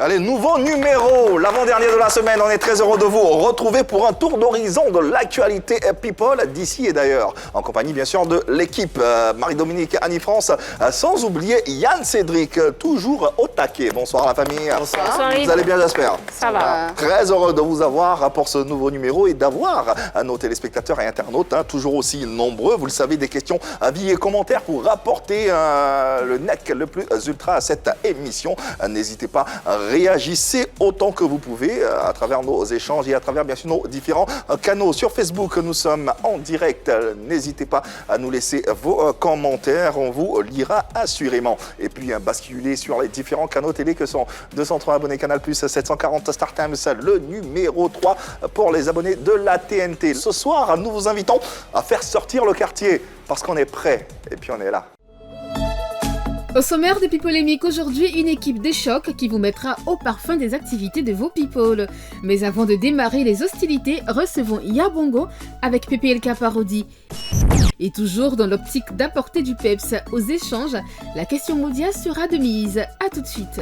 Allez, nouveau numéro, l'avant-dernier de la semaine. On est très heureux de vous retrouver pour un tour d'horizon de l'actualité People d'ici et d'ailleurs. En compagnie, bien sûr, de l'équipe Marie-Dominique, Annie-France, sans oublier Yann Cédric, toujours au taquet. Bonsoir la famille. Bonsoir. Vous allez bien, j'espère? Ça va. Très heureux de vous avoir pour ce nouveau numéro et d'avoir nos téléspectateurs et internautes, toujours aussi nombreux. Vous le savez, des questions, avis et commentaires pour rapporter le nec le plus ultra à cette émission. N'hésitez pas à réagissez autant que vous pouvez à travers nos échanges et à travers bien sûr nos différents canaux. Sur Facebook, nous sommes en direct. N'hésitez pas à nous laisser vos commentaires. On vous lira assurément. Et puis basculer sur les différents canaux télé que sont 203 abonnés Canal+, 740 Star Times, le numéro 3 pour les abonnés de la TNT. Ce soir, nous vous invitons à faire sortir le quartier parce qu'on est prêt et puis on est là. Au sommaire des Pipolémiques aujourd'hui, une équipe des chocs qui vous mettra au parfum des activités de vos people. Mais avant de démarrer les hostilités, recevons Yabongo avec PPLK Parodie. Et toujours dans l'optique d'apporter du peps aux échanges, la question Moudia sera de mise. A tout de suite.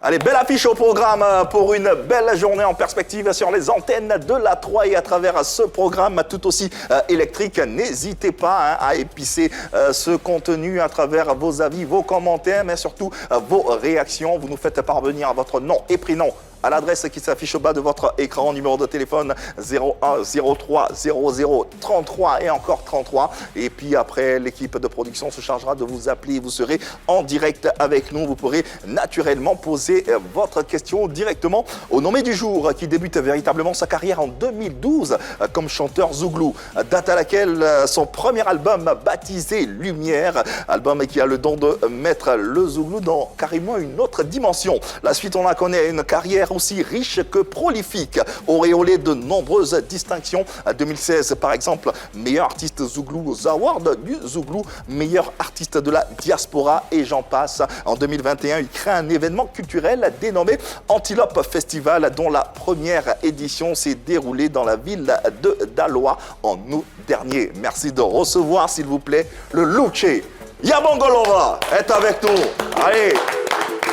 Allez, belle affiche au programme pour une belle journée en perspective sur les antennes de la 3 et à travers ce programme tout aussi électrique. N'hésitez pas à épicer ce contenu à travers vos avis, vos commentaires, mais surtout vos réactions. Vous nous faites parvenir votre nom et prénom à l'adresse qui s'affiche au bas de votre écran, numéro de téléphone 01 03 00 33 et encore 33. Et puis après, l'équipe de production se chargera de vous appeler. Vous serez en direct avec nous. Vous pourrez naturellement poser votre question directement au nommé du jour qui débute véritablement sa carrière en 2012 comme chanteur zouglou. Date à laquelle son premier album baptisé Lumière, album qui a le don de mettre le zouglou dans carrément une autre dimension. La suite, on la connaît, une carrière aussi riche que prolifique, auréolé de nombreuses distinctions. En 2016, par exemple, meilleur artiste zouglou aux Awards du Zouglou, meilleur artiste de la diaspora et j'en passe. En 2021, il crée un événement culturel dénommé Antilope Festival, dont la première édition s'est déroulée dans la ville de Daloa en août dernier. Merci de recevoir, s'il vous plaît, le Luce. Yabongo Lova est avec nous. Allez,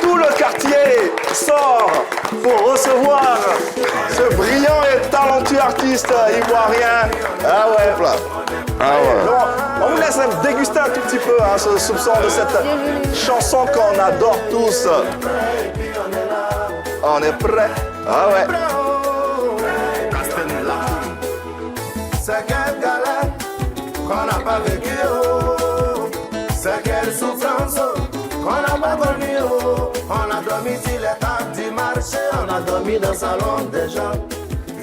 tout le quartier sort pour recevoir ce brillant et talentueux artiste ivoirien. Ah ouais, plat. Ah ouais. Bon, on vous laisse déguster un tout petit peu ce soupçon de cette chanson qu'on adore tous. On est prêt. Ah ouais. C'est quelle galère qu'on n'a pas vécu. C'est quelle souffrance qu'on n'a pas connue. On a dormi sur les tables du marché, on a dormi dans le salon des gens.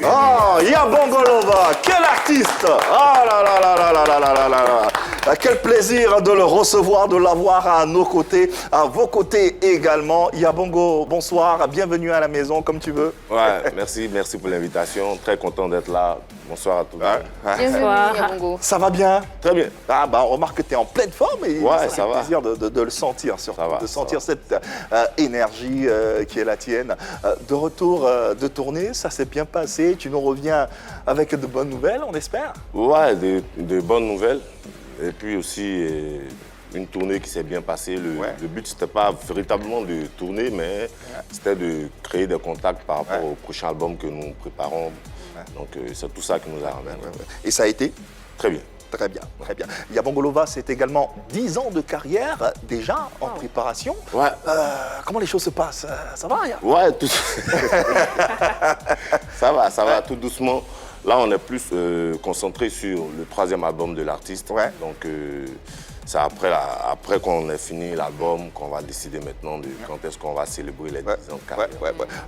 Oh, Yabongo Lova, quel artiste! Ah là là là là là là là là là. Quel plaisir de le recevoir, de l'avoir à nos côtés, à vos côtés également. Yabongo, bonsoir, bienvenue à la maison, comme tu veux. Ouais, merci pour l'invitation. Très content d'être là. Bonsoir à tous. Bonsoir. Yabongo. Ça va bien? Très bien. Ah bah, on remarque que tu es en pleine forme et ouais, ça fait plaisir de le sentir, surtout, de sentir cette énergie qui est la tienne. De retour de tournée, ça s'est bien passé. Tu nous reviens avec de bonnes nouvelles, on espère? Ouais, de bonnes nouvelles. Et puis aussi une tournée qui s'est bien passée. Le but, c'était pas véritablement de tourner, mais c'était de créer des contacts par rapport au prochain album que nous préparons. Donc c'est tout ça qui nous a ramené. Et ça a été? Très bien. Très bien, très bien. Yabongo Lova, c'est également 10 ans de carrière déjà en préparation. Ouais. Comment les choses se passent? Ça va, Yab? Ouais, tout... ça va, tout doucement. Là, on est plus concentré sur le 3e album de l'artiste. Ouais. Donc, c'est après qu'on ait fini l'album qu'on va décider maintenant de quand est-ce qu'on va célébrer les 10 ans de carrière.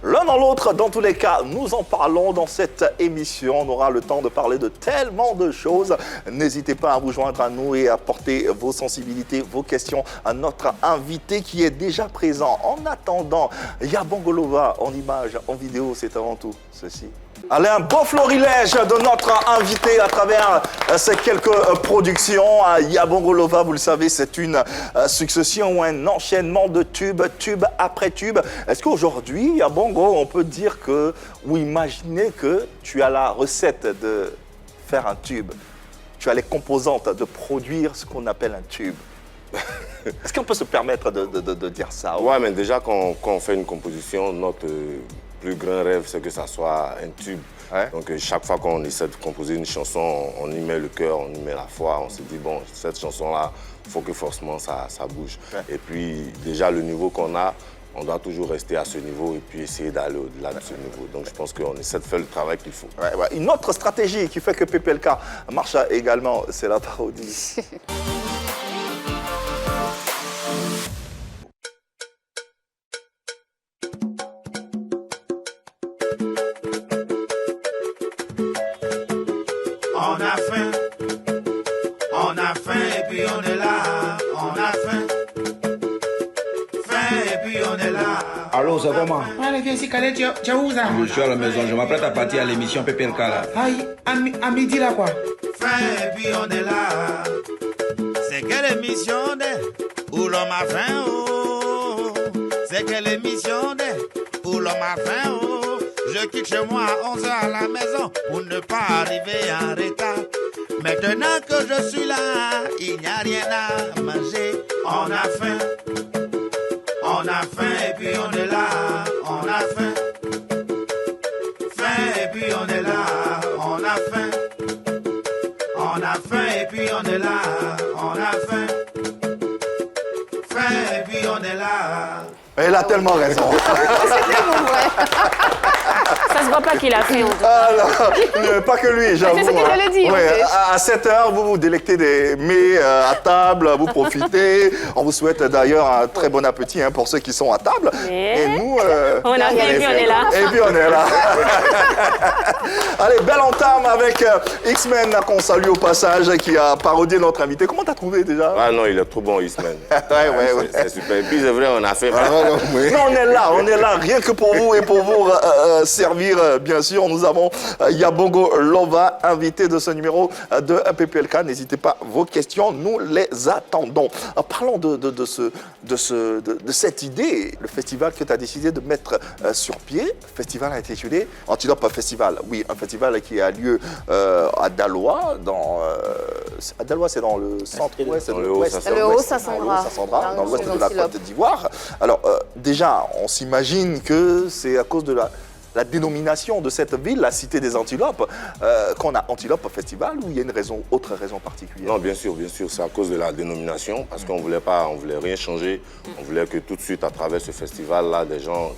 L'un dans l'autre, dans tous les cas, nous en parlons dans cette émission. On aura le temps de parler de tellement de choses. N'hésitez pas à vous joindre à nous et à porter vos sensibilités, vos questions à notre invité qui est déjà présent. En attendant, Yabongo Lova en image, en vidéo, c'est avant tout ceci. Allez, un beau florilège de notre invité à travers ces quelques productions. Yabongo Lova, vous le savez, c'est une succession ou un enchaînement de tube après tube. Est-ce qu'aujourd'hui, Yabongo, on peut dire que, ou imaginer que tu as la recette de faire un tube? Tu as les composantes de produire ce qu'on appelle un tube? Est-ce qu'on peut se permettre de dire ça? Ouais, mais déjà, quand on fait une composition, notre plus grand rêve, c'est que ça soit un tube. Ouais. Donc, chaque fois qu'on essaie de composer une chanson, on y met le cœur, on y met la foi. On se dit, bon, cette chanson-là, il faut que forcément ça bouge. Ouais. Et puis, déjà, le niveau qu'on a, on doit toujours rester à ce niveau et puis essayer d'aller au-delà de ce niveau. Donc, je pense qu'on essaie de faire le travail qu'il faut. Ouais, ouais. Une autre stratégie qui fait que PPLK marche également, c'est la parodie. On a faim et puis on est là. On a faim et puis on est là. Allô, c'est comment? Allez, viens ici, Khaled, tu es où ça? Je suis à la maison, je m'apprête à partir à l'émission PPLK là. Aïe, à midi là quoi? Faim et puis on est là. C'est quelle émission où l'homme a faim, oh. C'est quelle émission où l'homme a faim, oh. Je quitte chez moi à 11h à la maison pour ne pas arriver en retard. Maintenant que je suis là, il n'y a rien à manger. On a faim et puis on est là. On a faim et puis on est là. On a faim et puis on est là. On a faim et puis on est là. Elle a tellement raison. C'est tellement vrai. Ça se voit pas qu'il a fait en tout cas. Ah non, pas que lui, j'avoue. C'est ce que j'allais dire. Ouais, En fait. à 7h, vous vous délectez des mets à table, vous profitez. On vous souhaite d'ailleurs un très bon appétit pour ceux qui sont à table. Et nous, on a fait et puis on est là. Et puis on est là. Allez, belle entame avec X-Men qu'on salue au passage, qui a parodié notre invité. Comment t'as trouvé déjà? Ah non, il est trop bon, X-Men. ouais. C'est super. Et puis c'est vrai, on a fait... Oui. Non, on est là, rien que pour vous et pour vous servir, bien sûr. Nous avons Yabongo Lova, invité de ce numéro de PPLK. N'hésitez pas, vos questions, nous les attendons. Parlons de cette idée, le festival que tu as décidé de mettre sur pied. Festival intitulé Antilope Festival. Oui, un festival qui a lieu à Daloa. À Daloa, c'est dans le centre-ouest. Dans le Haut-Sassandra. Le Haut-Sassandra. Dans l'ouest de la Côte d'Ivoire. Alors, déjà, on s'imagine que c'est à cause de la dénomination de cette ville, la cité des Antilopes, qu'on a Antilope Festival, ou il y a une autre raison particulière? Non, bien sûr, c'est à cause de la dénomination, parce qu'on voulait rien changer. On voulait que tout de suite, à travers ce festival-là, des gens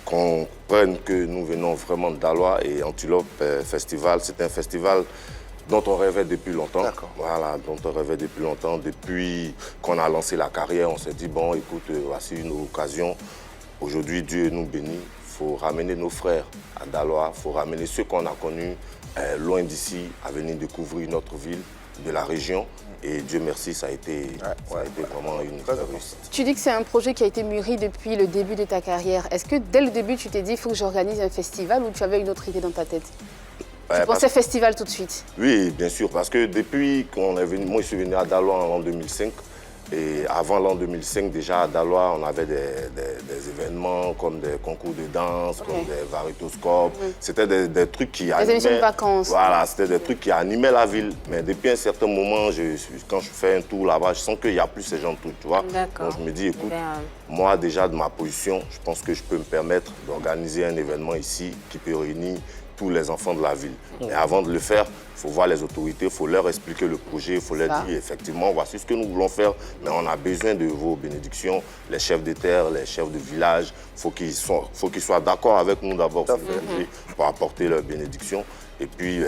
comprennent que nous venons vraiment de Daloa, et Antilope Festival, c'est un festival dont on rêvait depuis longtemps. Voilà, dont on rêvait depuis longtemps. Depuis qu'on a lancé la carrière, on s'est dit, bon, écoute, voici une occasion. Aujourd'hui, Dieu nous bénit. Il faut ramener nos frères à Daloa. Il faut ramener ceux qu'on a connus loin d'ici à venir découvrir notre ville, de la région. Et Dieu merci, ça a été vraiment une réussite. Tu dis que c'est un projet qui a été mûri depuis le début de ta carrière. Est-ce que dès le début, tu t'es dit, il faut que j'organise un festival, ou tu avais une autre idée dans ta tête? Tu pensais festival tout de suite? Oui, bien sûr, parce que depuis qu'on est venu, moi je suis venu à Daloa en l'an 2005. Et avant l'an 2005, déjà à Daloa, on avait des événements comme des concours de danse, comme des varitoscopes. C'était des trucs qui animaient... Des émissions de vacances. Voilà, c'était des trucs qui animaient la ville. Mais depuis un certain moment, quand je fais un tour là-bas, je sens qu'il n'y a plus ces gens de trucs, tu vois. Donc je me dis, écoute, moi déjà de ma position, je pense que je peux me permettre d'organiser un événement ici qui peut réunir tous les enfants de la ville. Mais avant de le faire, il faut voir les autorités, il faut leur expliquer le projet, il faut leur dire effectivement, voici ce que nous voulons faire, mais on a besoin de vos bénédictions, les chefs de terre, les chefs de village, il faut qu'ils soient d'accord avec nous d'abord pour apporter leurs bénédictions. Et puis,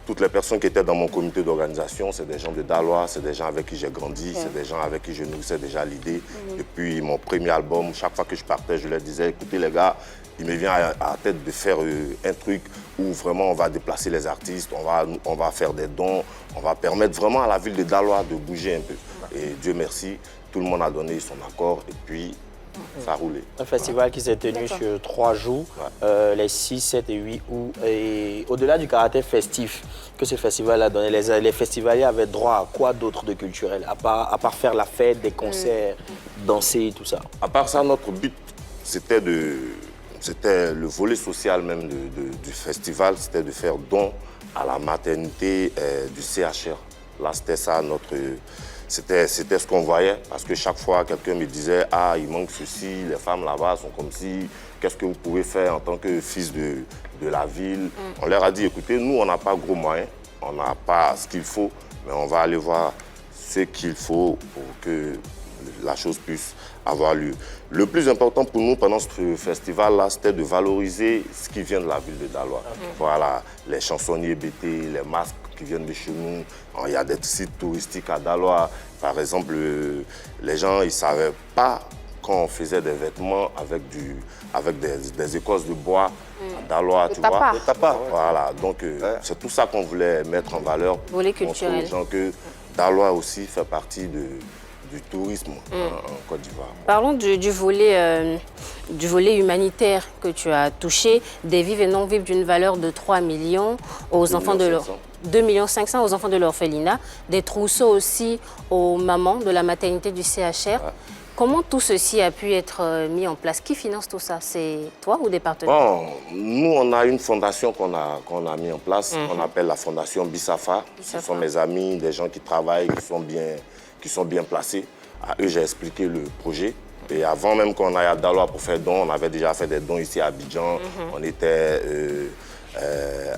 toutes les personnes qui étaient dans mon comité d'organisation, c'est des gens de Daloa, c'est des gens avec qui j'ai grandi, c'est des gens avec qui je nourrissais déjà l'idée. Et puis, mon premier album, chaque fois que je partais, je leur disais, écoutez les gars, il me vient à la tête de faire un truc où vraiment on va déplacer les artistes, on va faire des dons, on va permettre vraiment à la ville de Daloa de bouger un peu. Et Dieu merci, tout le monde a donné son accord et puis ça a roulé. Un festival qui s'est tenu sur 3 jours, les 6, 7 et 8 août. Et au-delà du caractère festif que ce festival a donné, les festivaliers avaient droit à quoi d'autre de culturel, à part faire la fête, des concerts, danser, tout ça? À part ça, notre but, c'était le volet social même du festival, c'était de faire don à la maternité du CHR. Là, c'était ça c'était ce qu'on voyait. Parce que chaque fois, quelqu'un me disait « Ah, il manque ceci, les femmes là-bas sont comme ci. Qu'est-ce que vous pouvez faire en tant que fils de la ville ?» On leur a dit « Écoutez, nous, on n'a pas gros moyens, on n'a pas ce qu'il faut, mais on va aller voir ce qu'il faut pour que la chose puisse avoir lieu. » Le plus important pour nous pendant ce festival-là, c'était de valoriser ce qui vient de la ville de Daloa. Voilà, les chansonniers BT, les masques qui viennent de chez nous. Il y a des sites touristiques à Daloa. Par exemple, les gens, ils ne savaient pas quand on faisait des vêtements avec des écorces de bois à Daloa, tu vois. Le tapa. Voilà, donc c'est tout ça qu'on voulait mettre en valeur. Volet culturel. Aux gens que Daloa aussi fait partie du tourisme en Côte d'Ivoire. Parlons du volet humanitaire que tu as touché, des vivres et non-vivres d'une valeur de 3 millions aux enfants de leur... 2 500 000 aux enfants de l'orphelinat, des trousseaux aussi aux mamans de la maternité du CHR. Ouais. Comment tout ceci a pu être mis en place? Qui finance tout ça? C'est toi ou des partenaires? Bon, nous, on a une fondation qu'on a mis en place, qu'on appelle la fondation Bissafa. Ce sont mes amis, des gens qui travaillent, qui sont bien placés. À eux, j'ai expliqué le projet. Et avant même qu'on aille à Daloa pour faire don, on avait déjà fait des dons ici à Abidjan. On était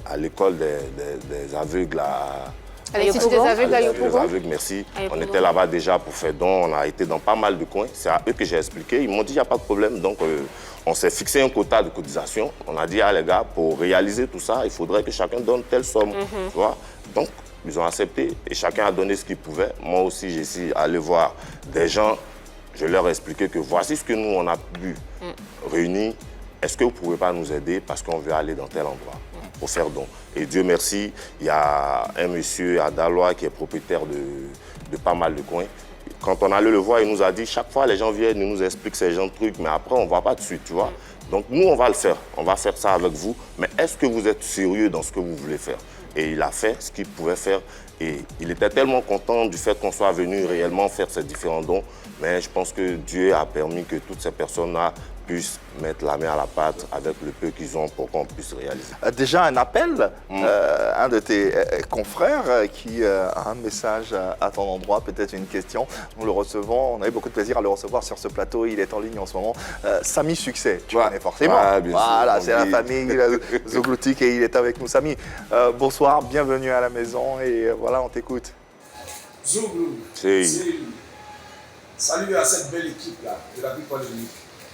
à l'école des aveugles à l'Institut des aveugles à Yopougon. Les aveugles, merci. On était là-bas déjà pour faire don. On a été dans pas mal de coins. C'est à eux que j'ai expliqué. Ils m'ont dit, il n'y a pas de problème. Donc, on s'est fixé un quota de cotisation. On a dit, ah les gars, pour réaliser tout ça, il faudrait que chacun donne telle somme. Tu vois? Donc, ils ont accepté et chacun a donné ce qu'il pouvait. Moi aussi, j'ai essayé d'aller voir des gens. Je leur ai expliqué que voici ce que nous, on a pu réunir. Est-ce que vous ne pouvez pas nous aider parce qu'on veut aller dans tel endroit pour faire don? Et Dieu merci, il y a un monsieur à Daloa qui est propriétaire de pas mal de coins. Quand on allait le voir, il nous a dit, chaque fois les gens viennent, ils nous expliquent ces gens de trucs, mais après on ne va pas de suite, tu vois. Donc nous, on va le faire. On va faire ça avec vous. Mais est-ce que vous êtes sérieux dans ce que vous voulez faire? Et il a fait ce qu'il pouvait faire. Et il était tellement content du fait qu'on soit venu réellement faire ces différents dons. Mais je pense que Dieu a permis que toutes ces personnes-là puissent mettre la main à la pâte avec le peu qu'ils ont pour qu'on puisse réaliser. Déjà un appel, un de tes confrères qui a un message à ton endroit, peut-être une question. Nous le recevons, on avait beaucoup de plaisir à le recevoir sur ce plateau, il est en ligne en ce moment. Samy Succès, tu connais forcément. Voilà, c'est la famille Zougloutik et il est avec nous. Samy, bonsoir, bienvenue à la maison et voilà, on t'écoute. Zouglou, salut à cette belle équipe-là de la People Unique.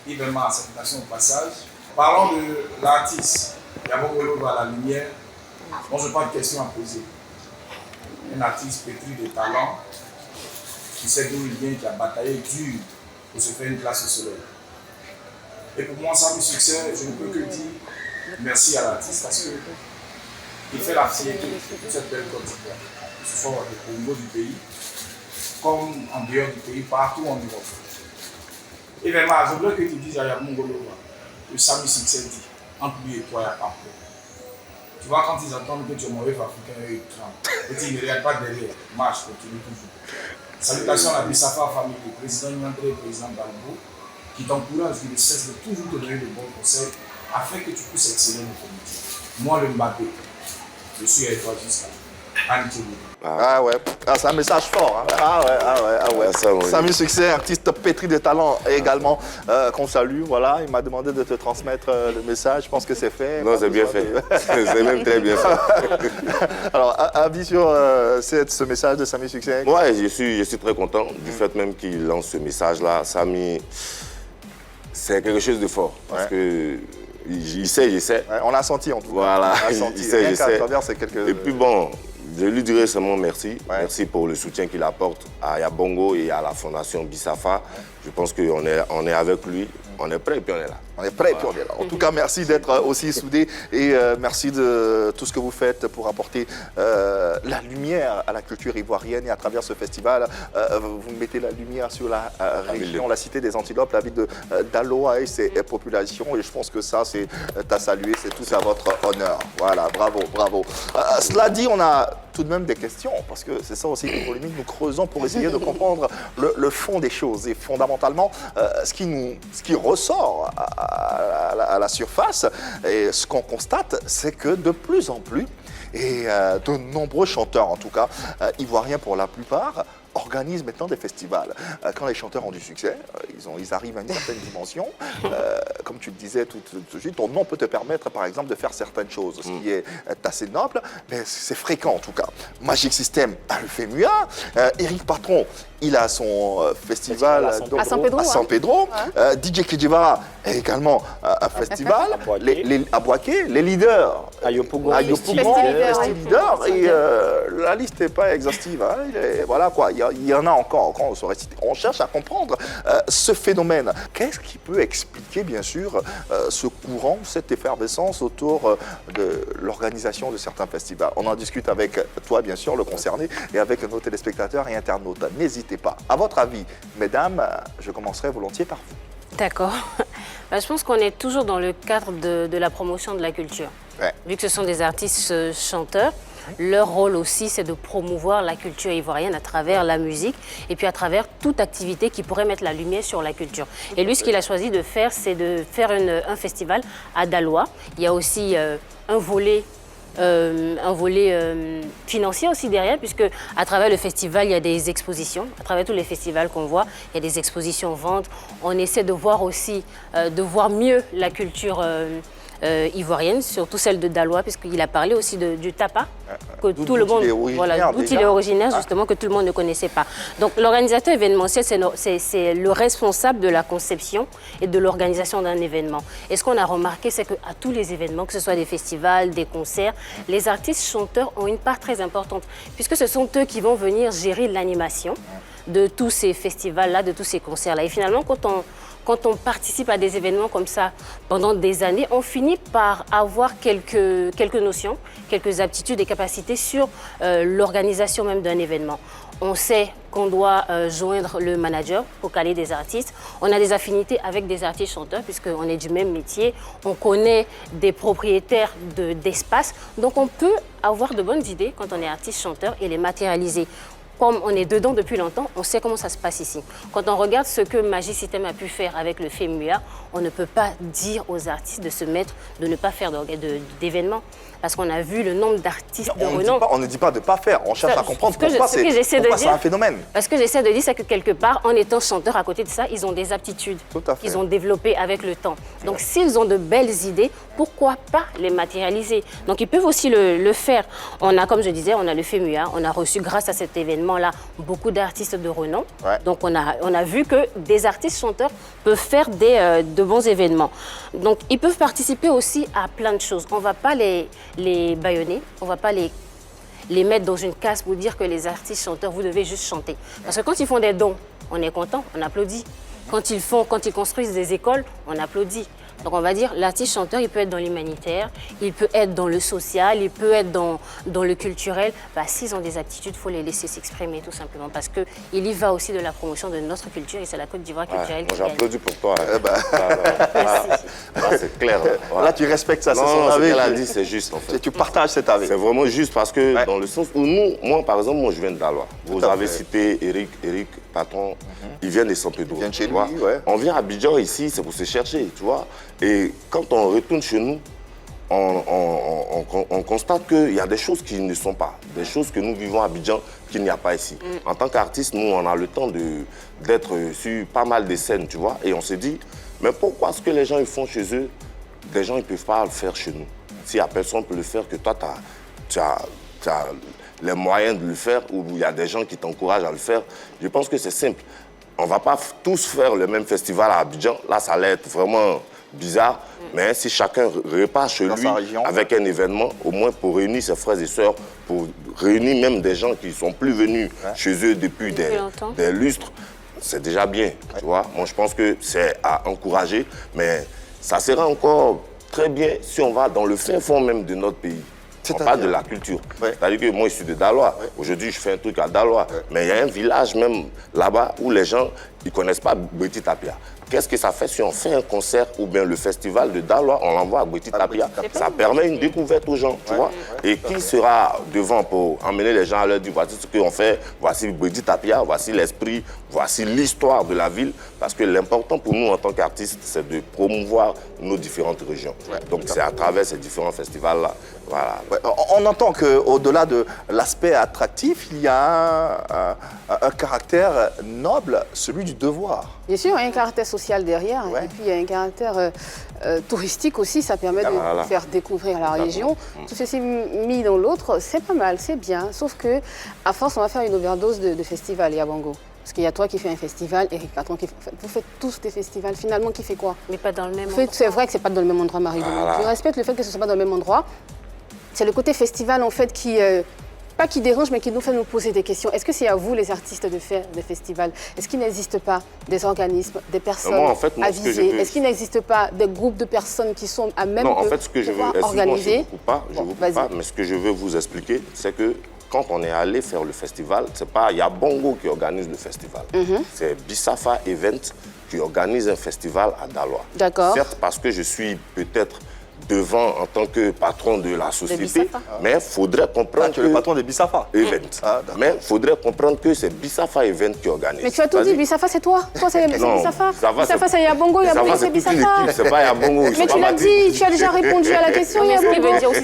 Évidemment, salutation au passage. Parlons de l'artiste Yabongolo à la lumière. Moi, je n'ai pas de questions à poser. Un artiste pétri de talent, qui sait d'où il vient, qui a bataillé dur pour se faire une place au soleil. Et pour moi, Samy Succès, je ne peux que dire merci à l'artiste parce qu'il fait la fierté de cette belle Côte d'Ivoire, que ce soit au niveau du pays, comme en dehors du pays, partout en Europe. Et vraiment, je voudrais que tu dises à Yabongolo que Samy Succès dit, entre lui et toi, il n'y a pas de problème. Tu vois, quand ils entendent que tu es mauvais africain, ils tremblent. Et ils ne regardent pas derrière, marche, continue toujours. Salutations à la Bissafa famille, le président Nyandré et le président Balbo, qui t'encouragent, qui ne cessent de toujours te donner de bons conseils afin que tu puisses exceller dans ton métier. Moi, le Mbappé, je suis avec toi jusqu'à Annie. Ah ouais, c'est un message fort. Hein. Ah ouais. Samy Succès, artiste pétri de talent également, qu'on salue. Voilà, il m'a demandé de te transmettre le message. Je pense que c'est fait. Non, c'est bien fait. C'est même très bien fait. Alors, avis sur ce message de Samy Succès? Ouais, je suis très content du fait même qu'il lance ce message-là. Samy, c'est quelque chose de fort. Parce que il sait, je sais. Ouais, on l'a senti en tout cas. Voilà, il sait, je sais. Quelques... Et puis bon, je lui dirais seulement merci. Ouais. Merci pour le soutien qu'il apporte à Yabongo et à la fondation Bissafa. Je pense qu'on est avec lui, on est prêt et puis on est là. On est prêt et puis on est là. En tout cas, merci d'être aussi soudés et merci de tout ce que vous faites pour apporter la lumière à la culture ivoirienne et à travers ce festival, vous mettez la lumière sur la région, la cité des Antilopes, la ville de Daloa et ses populations et je pense que ça, c'est à saluer, c'est tout à votre honneur. Voilà, bravo, bravo. Cela dit, on a tout de même des questions parce que c'est ça aussi People Unique, nous creusons pour essayer de comprendre le fond des choses et fondamentalement ce qui ressort à la surface et ce qu'on constate, c'est que de plus en plus, et de nombreux chanteurs en tout cas, ivoiriens pour la plupart, organise maintenant des festivals. Quand les chanteurs ont du succès, ils arrivent à une certaine dimension. Comme tu le disais tout de suite, ton nom peut te permettre, par exemple, de faire certaines choses, ce qui est assez noble, mais c'est fréquent en tout cas. Magic System a le FEMUA. Eric Patron, il a son festival à San Pedro. DJ Kidjivara a également un festival. À Boaké, les leaders. À Yopougon, leader. Et la liste n'est pas exhaustive. Hein. Voilà quoi, il y en a encore. Quand on saurait citer. On cherche à comprendre ce phénomène. Qu'est-ce qui peut expliquer, bien sûr, ce courant, cette effervescence autour de l'organisation de certains festivals? On en discute avec toi, bien sûr, le concerné, et avec nos téléspectateurs et internautes. N'hésitez pas. À votre avis, mesdames, je commencerai volontiers par vous. D'accord. Je pense qu'on est toujours dans le cadre de la promotion de la culture. Ouais. Vu que ce sont des artistes chanteurs, leur rôle aussi, c'est de promouvoir la culture ivoirienne à travers la musique et puis à travers toute activité qui pourrait mettre la lumière sur la culture. Et lui, ce qu'il a choisi de faire, c'est de faire un festival à Daloa. Il y a aussi un volet financier aussi derrière, puisque à travers le festival, il y a des expositions. À travers tous les festivals qu'on voit, il y a des expositions ventes. On essaie de voir aussi, de voir mieux la culture ivoirienne, surtout celle de Daloa, puisqu'il a parlé aussi du tapa, que tout le monde, d'où il est originaire, justement, que tout le monde ne connaissait pas. Donc l'organisateur événementiel, c'est le responsable de la conception et de l'organisation d'un événement. Et ce qu'on a remarqué, c'est qu'à tous les événements, que ce soit des festivals, des concerts, les artistes chanteurs ont une part très importante, puisque ce sont eux qui vont venir gérer l'animation de tous ces festivals-là, de tous ces concerts-là. Et finalement, quand on participe à des événements comme ça pendant des années, on finit par avoir quelques notions, quelques aptitudes et capacités sur l'organisation même d'un événement. On sait qu'on doit joindre le manager pour caler des artistes. On a des affinités avec des artistes chanteurs puisqu'on est du même métier. On connaît des propriétaires d'espace. Donc on peut avoir de bonnes idées quand on est artiste chanteur et les matérialiser. Comme on est dedans depuis longtemps, on sait comment ça se passe ici. Quand on regarde ce que Magic System a pu faire avec le FEMUA, on ne peut pas dire aux artistes de ne pas faire d'événements. Parce qu'on a vu le nombre d'artistes de renom. On ne dit pas de ne pas faire, on cherche à comprendre pourquoi c'est un phénomène. Parce que j'essaie de dire, c'est que quelque part, en étant chanteur à côté de ça, ils ont des aptitudes qu'ils ont développées avec le temps. Donc s'ils ont de belles idées, pourquoi pas les matérialiser? Donc ils peuvent aussi le faire. On a, comme je disais, on a le FEMUA, on a reçu grâce à cet événement-là beaucoup d'artistes de renom. Ouais. Donc on a vu que des artistes chanteurs peuvent faire de bons événements. Donc ils peuvent participer aussi à plein de choses. On ne va pas les bâillonner, on ne va pas les mettre dans une case pour dire que les artistes chanteurs, vous devez juste chanter. Parce que quand ils font des dons, on est content, on applaudit. Quand ils construisent des écoles, on applaudit. Donc on va dire, l'artiste chanteur, il peut être dans l'humanitaire, il peut être dans le social, il peut être dans le culturel. S'ils ont des aptitudes, il faut les laisser s'exprimer tout simplement. Parce qu'il y va aussi de la promotion de notre culture et c'est la Côte d'Ivoire culturelle qui gagne. J'applaudis pour toi. C'est clair. Là, tu respectes ça, c'est son avis. Ce qu'elle a dit, c'est juste en fait. Tu partages cet avis. C'est vraiment juste parce que dans le sens où moi par exemple, je viens de Daloa. Vous avez cité Eric Patron, il vient de San Pedro. Il vient de chez lui, On vient à Abidjan ici, c'est pour se chercher, tu vois. Et quand on retourne chez nous, on constate qu'il y a des choses qui ne sont pas, des choses que nous vivons à Abidjan qu'il n'y a pas ici. En tant qu'artiste, nous, on a le temps d'être sur pas mal de scènes, tu vois. Et on se dit, mais pourquoi ce que les gens ils font chez eux, des gens ne peuvent pas le faire chez nous? Si personne ne peut le faire, que toi, tu as les moyens de le faire, ou il y a des gens qui t'encouragent à le faire, je pense que c'est simple. On ne va pas tous faire le même festival à Abidjan. Là, ça allait être vraiment bizarre. Mais si chacun repart chez lui avec un événement, au moins pour réunir ses frères et sœurs, pour réunir même des gens qui ne sont plus venus chez eux depuis des lustres, c'est déjà bien, tu vois. Moi, je pense que c'est à encourager, mais ça sera encore très bien si on va dans le fin fond même de notre pays. On parle de la culture. C'est-à-dire que moi, je suis de Daloa. Aujourd'hui, je fais un truc à Daloa. Mais il y a un village même là-bas où les gens, ils ne connaissent pas Gweti Tapia. Qu'est-ce que ça fait si on fait un concert ou bien le festival de Daloa, on l'envoie à Gweti Tapia? Ça permet une découverte aux gens, tu vois. Et qui sera devant pour emmener les gens à leur dire voici ce qu'on fait, voici Gweti Tapia, voici l'esprit, voici l'histoire de la ville. Parce que l'important pour nous en tant qu'artistes, c'est de promouvoir nos différentes régions. Donc c'est à travers ces différents festivals-là. Voilà. On entend qu'au-delà de l'aspect attractif, il y a un caractère noble, celui du devoir. Bien sûr, il y a un caractère social derrière, et puis il y a un caractère touristique aussi, ça permet de faire découvrir la région. Tout ceci mis dans l'autre, c'est pas mal, c'est bien, sauf que à force, on va faire une overdose de festivals, Yabango. Parce qu'il y a toi qui fais un festival, Eric Patron qui fait... Vous faites tous des festivals, finalement, qui fait quoi? Mais pas dans le même endroit. C'est vrai que c'est pas dans le même endroit, Marie. Je respecte le fait que ce soit pas dans le même endroit. C'est le côté festival, en fait, qui... pas qui dérange, mais qui nous fait nous poser des questions. Est-ce que c'est à vous, les artistes, de faire des festivals? Est-ce qu'il n'existe pas des organismes, des personnes avisées? Est-ce qu'il n'existe pas des groupes de personnes qui sont à même en fait, ce que je veux, organiser? Je vous coupe pas, mais ce que je veux vous expliquer, c'est que quand on est allé faire le festival, c'est pas Yabongo qui organise le festival. C'est Bissafa Event qui organise un festival à Daloa. D'accord. Certes, parce que je suis peut-être devant en tant que patron de la société, mais il faudrait comprendre que... le patron de Bissafa Event. Mais il faudrait comprendre que c'est Bissafa Event qui organise. Mais tu as tout dit, Bissafa c'est toi. Toi c'est Bissafa. Bissafa c'est Yabongo, Yabongo c'est Bissafa. C'est pas Yabongo. Mais tu l'as dit, tu as déjà répondu à la question.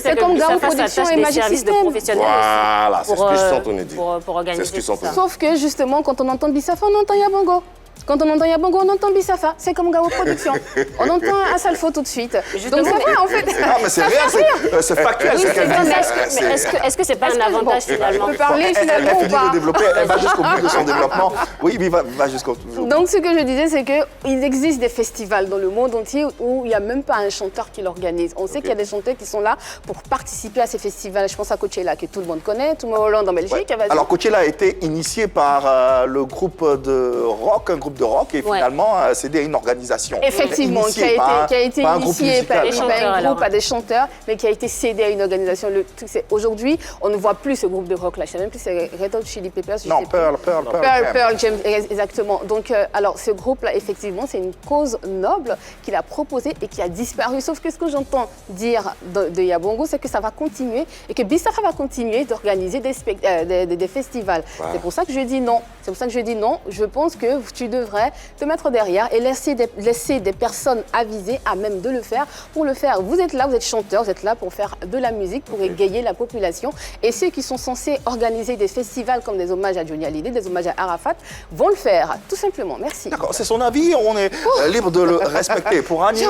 C'est comme Gao Production et Magic System. Voilà, c'est ce que je suis en train de dire. Pour organiser ça. Sauf que justement, quand on entend Bissafa, on entend Yabongo. Quand on entend Yabongo, on entend Bissafa. C'est comme Gao Production. On entend Asalfo tout de suite. Donc ça va en fait. Non, mais c'est réel, c'est factuel. Est-ce que c'est pas un avantage finalement? On peut parler finalement ou pas? Elle va jusqu'au bout de son développement. Oui, mais va jusqu'au bout. Donc ce que je disais, c'est qu'il existe des festivals dans le monde entier où il n'y a même pas un chanteur qui l'organise. On sait qu'il y a des chanteurs qui sont là pour participer à ces festivals. Je pense à Coachella, que tout le monde connaît, Tomorrowland en Belgique. Alors Coachella a été initié par le groupe de rock, un groupe de rock, et finalement cédé à une organisation. Effectivement, qui a été initié par un groupe, à des chanteurs, mais qui a été cédé à une organisation. Aujourd'hui, on ne voit plus ce groupe de rock là. Je ne sais même plus si c'est Red Hot Chili Peppers. Non, Pearl Jam, exactement. Donc, alors ce groupe-là, effectivement, c'est une cause noble qu'il a proposée et qui a disparu. Sauf que ce que j'entends dire de Yabongo, c'est que ça va continuer et que Bissafa va continuer d'organiser des festivals. C'est pour ça que je dis non. C'est pour ça que je dis non. Je pense que tu devrais te mettre derrière et laisser des personnes avisées à même de le faire. Pour le faire, vous êtes là, vous êtes chanteur, vous êtes là pour faire de la musique, pour égayer la population. Et ceux qui sont censés organiser des festivals comme des hommages à Johnny Hallyday, des hommages à Arafat, vont le faire, tout simplement. Merci. D'accord, c'est son avis, on est libre de le respecter. Pour Annie,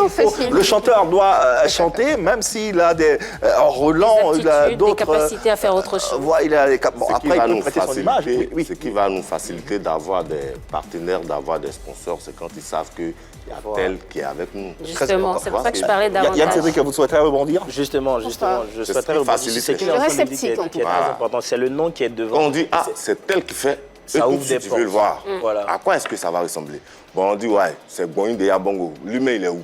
le chanteur doit chanter, même s'il a des relents, il a d'autres... des capacités à faire autre chose. Il a après, il peut prêter son image. Ce qui va nous faciliter d'avoir des partenaires, d'avoir des sponsors, c'est quand ils savent qu'il y a tel qui est avec nous. Justement, c'est pour ça que je parlais davantage. Yann Cédric, vous souhaiterez rebondir? Justement, je souhaiterais rebondir. C'est le réceptif, qui est très important. C'est le nom qui est devant. On dit, c'est tel qui fait, ça ouvre des portes. Tu veux le voir. Voilà. À quoi est-ce que ça va ressembler? Bon, on dit, ouais, c'est Boing de Yabongo. Lui-même, il est où?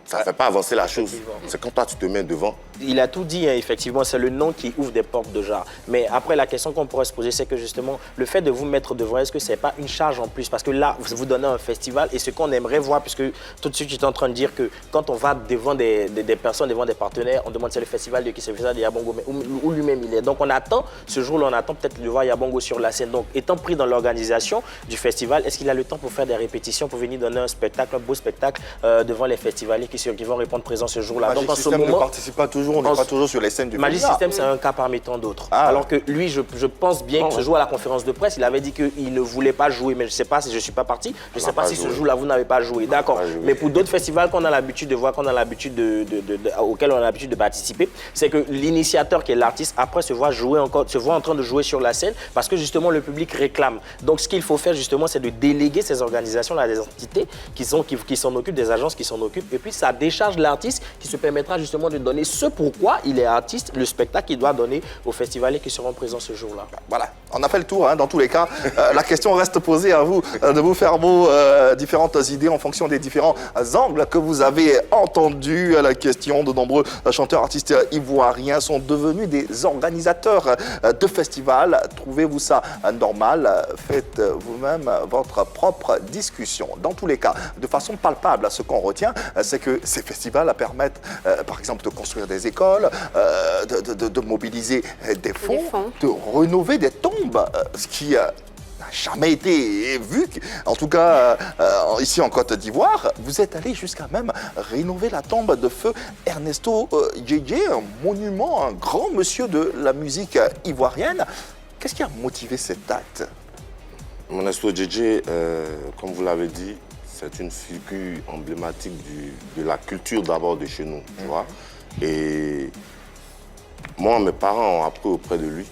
Ça ne fait pas avancer la chose. C'est quand toi, tu te mets devant. Il a tout dit, hein, effectivement, c'est le nom qui ouvre des portes de genre. Mais après, la question qu'on pourrait se poser, c'est que justement, le fait de vous mettre devant, est-ce que ce n'est pas une charge en plus? Parce que là, vous donnez un festival et ce qu'on aimerait voir, puisque tout de suite, tu es en train de dire que quand on va devant des personnes, devant des partenaires, on demande c'est le festival de qui? C'est le festival de Yabongo, mais où lui-même il est. Donc on attend, ce jour-là, on attend peut-être de voir Yabongo sur la scène. Donc étant pris dans l'organisation du festival, est-ce qu'il a le temps pour faire des répétitions, pour venir donner un spectacle, un beau spectacle devant les festivaliers qui vont répondre présent ce jour-là? Donc en ce moment, ne participe pas toujours, on n'est pas toujours sur les scènes du Magic System, c'est un cas parmi tant d'autres. Alors que lui, je pense bien que ce jour à la conférence de presse, il avait dit qu'il ne voulait pas jouer, mais je ne sais pas si je ne suis pas parti, je ne sais pas si ce jour-là, vous n'avez pas joué. D'accord. Mais pour d'autres festivals qu'on a l'habitude de voir, auxquels on a l'habitude de participer, c'est que l'initiateur qui est l'artiste, après se voit en train de jouer sur la scène parce que justement le public réclame. Donc ce qu'il faut faire justement, c'est de déléguer ces organisations-là, des entités qui s'en occupent, des agences qui s'en occupent, et puis ça décharge l'artiste qui se permettra justement de donner ce pourquoi il est artiste, le spectacle qu'il doit donner aux festivaliers qui seront présents ce jour-là. Voilà. On a fait le tour, hein, dans tous les cas. La question reste posée à vous, de vous faire vos différentes idées en fonction des différents angles que vous avez entendus. La question, de nombreux chanteurs, artistes ivoiriens sont devenus des organisateurs de festivals. Trouvez-vous ça normal? Faites vous-même votre propre discussion. Dans tous les cas, de façon palpable, ce qu'on retient, c'est que ces festivals permettent, par exemple, de construire des écoles, de mobiliser des fonds, de rénover des tombes, ce qui n'a jamais été vu. En tout cas, ici en Côte d'Ivoire, vous êtes allé jusqu'à même rénover la tombe de feu Ernesto Djedje, un monument, un grand monsieur de la musique ivoirienne. Qu'est-ce qui a motivé cet acte? Ernesto Djedje, comme vous l'avez dit, c'est une figure emblématique de la culture d'abord de chez nous, tu vois. Et moi, mes parents ont appris auprès de lui.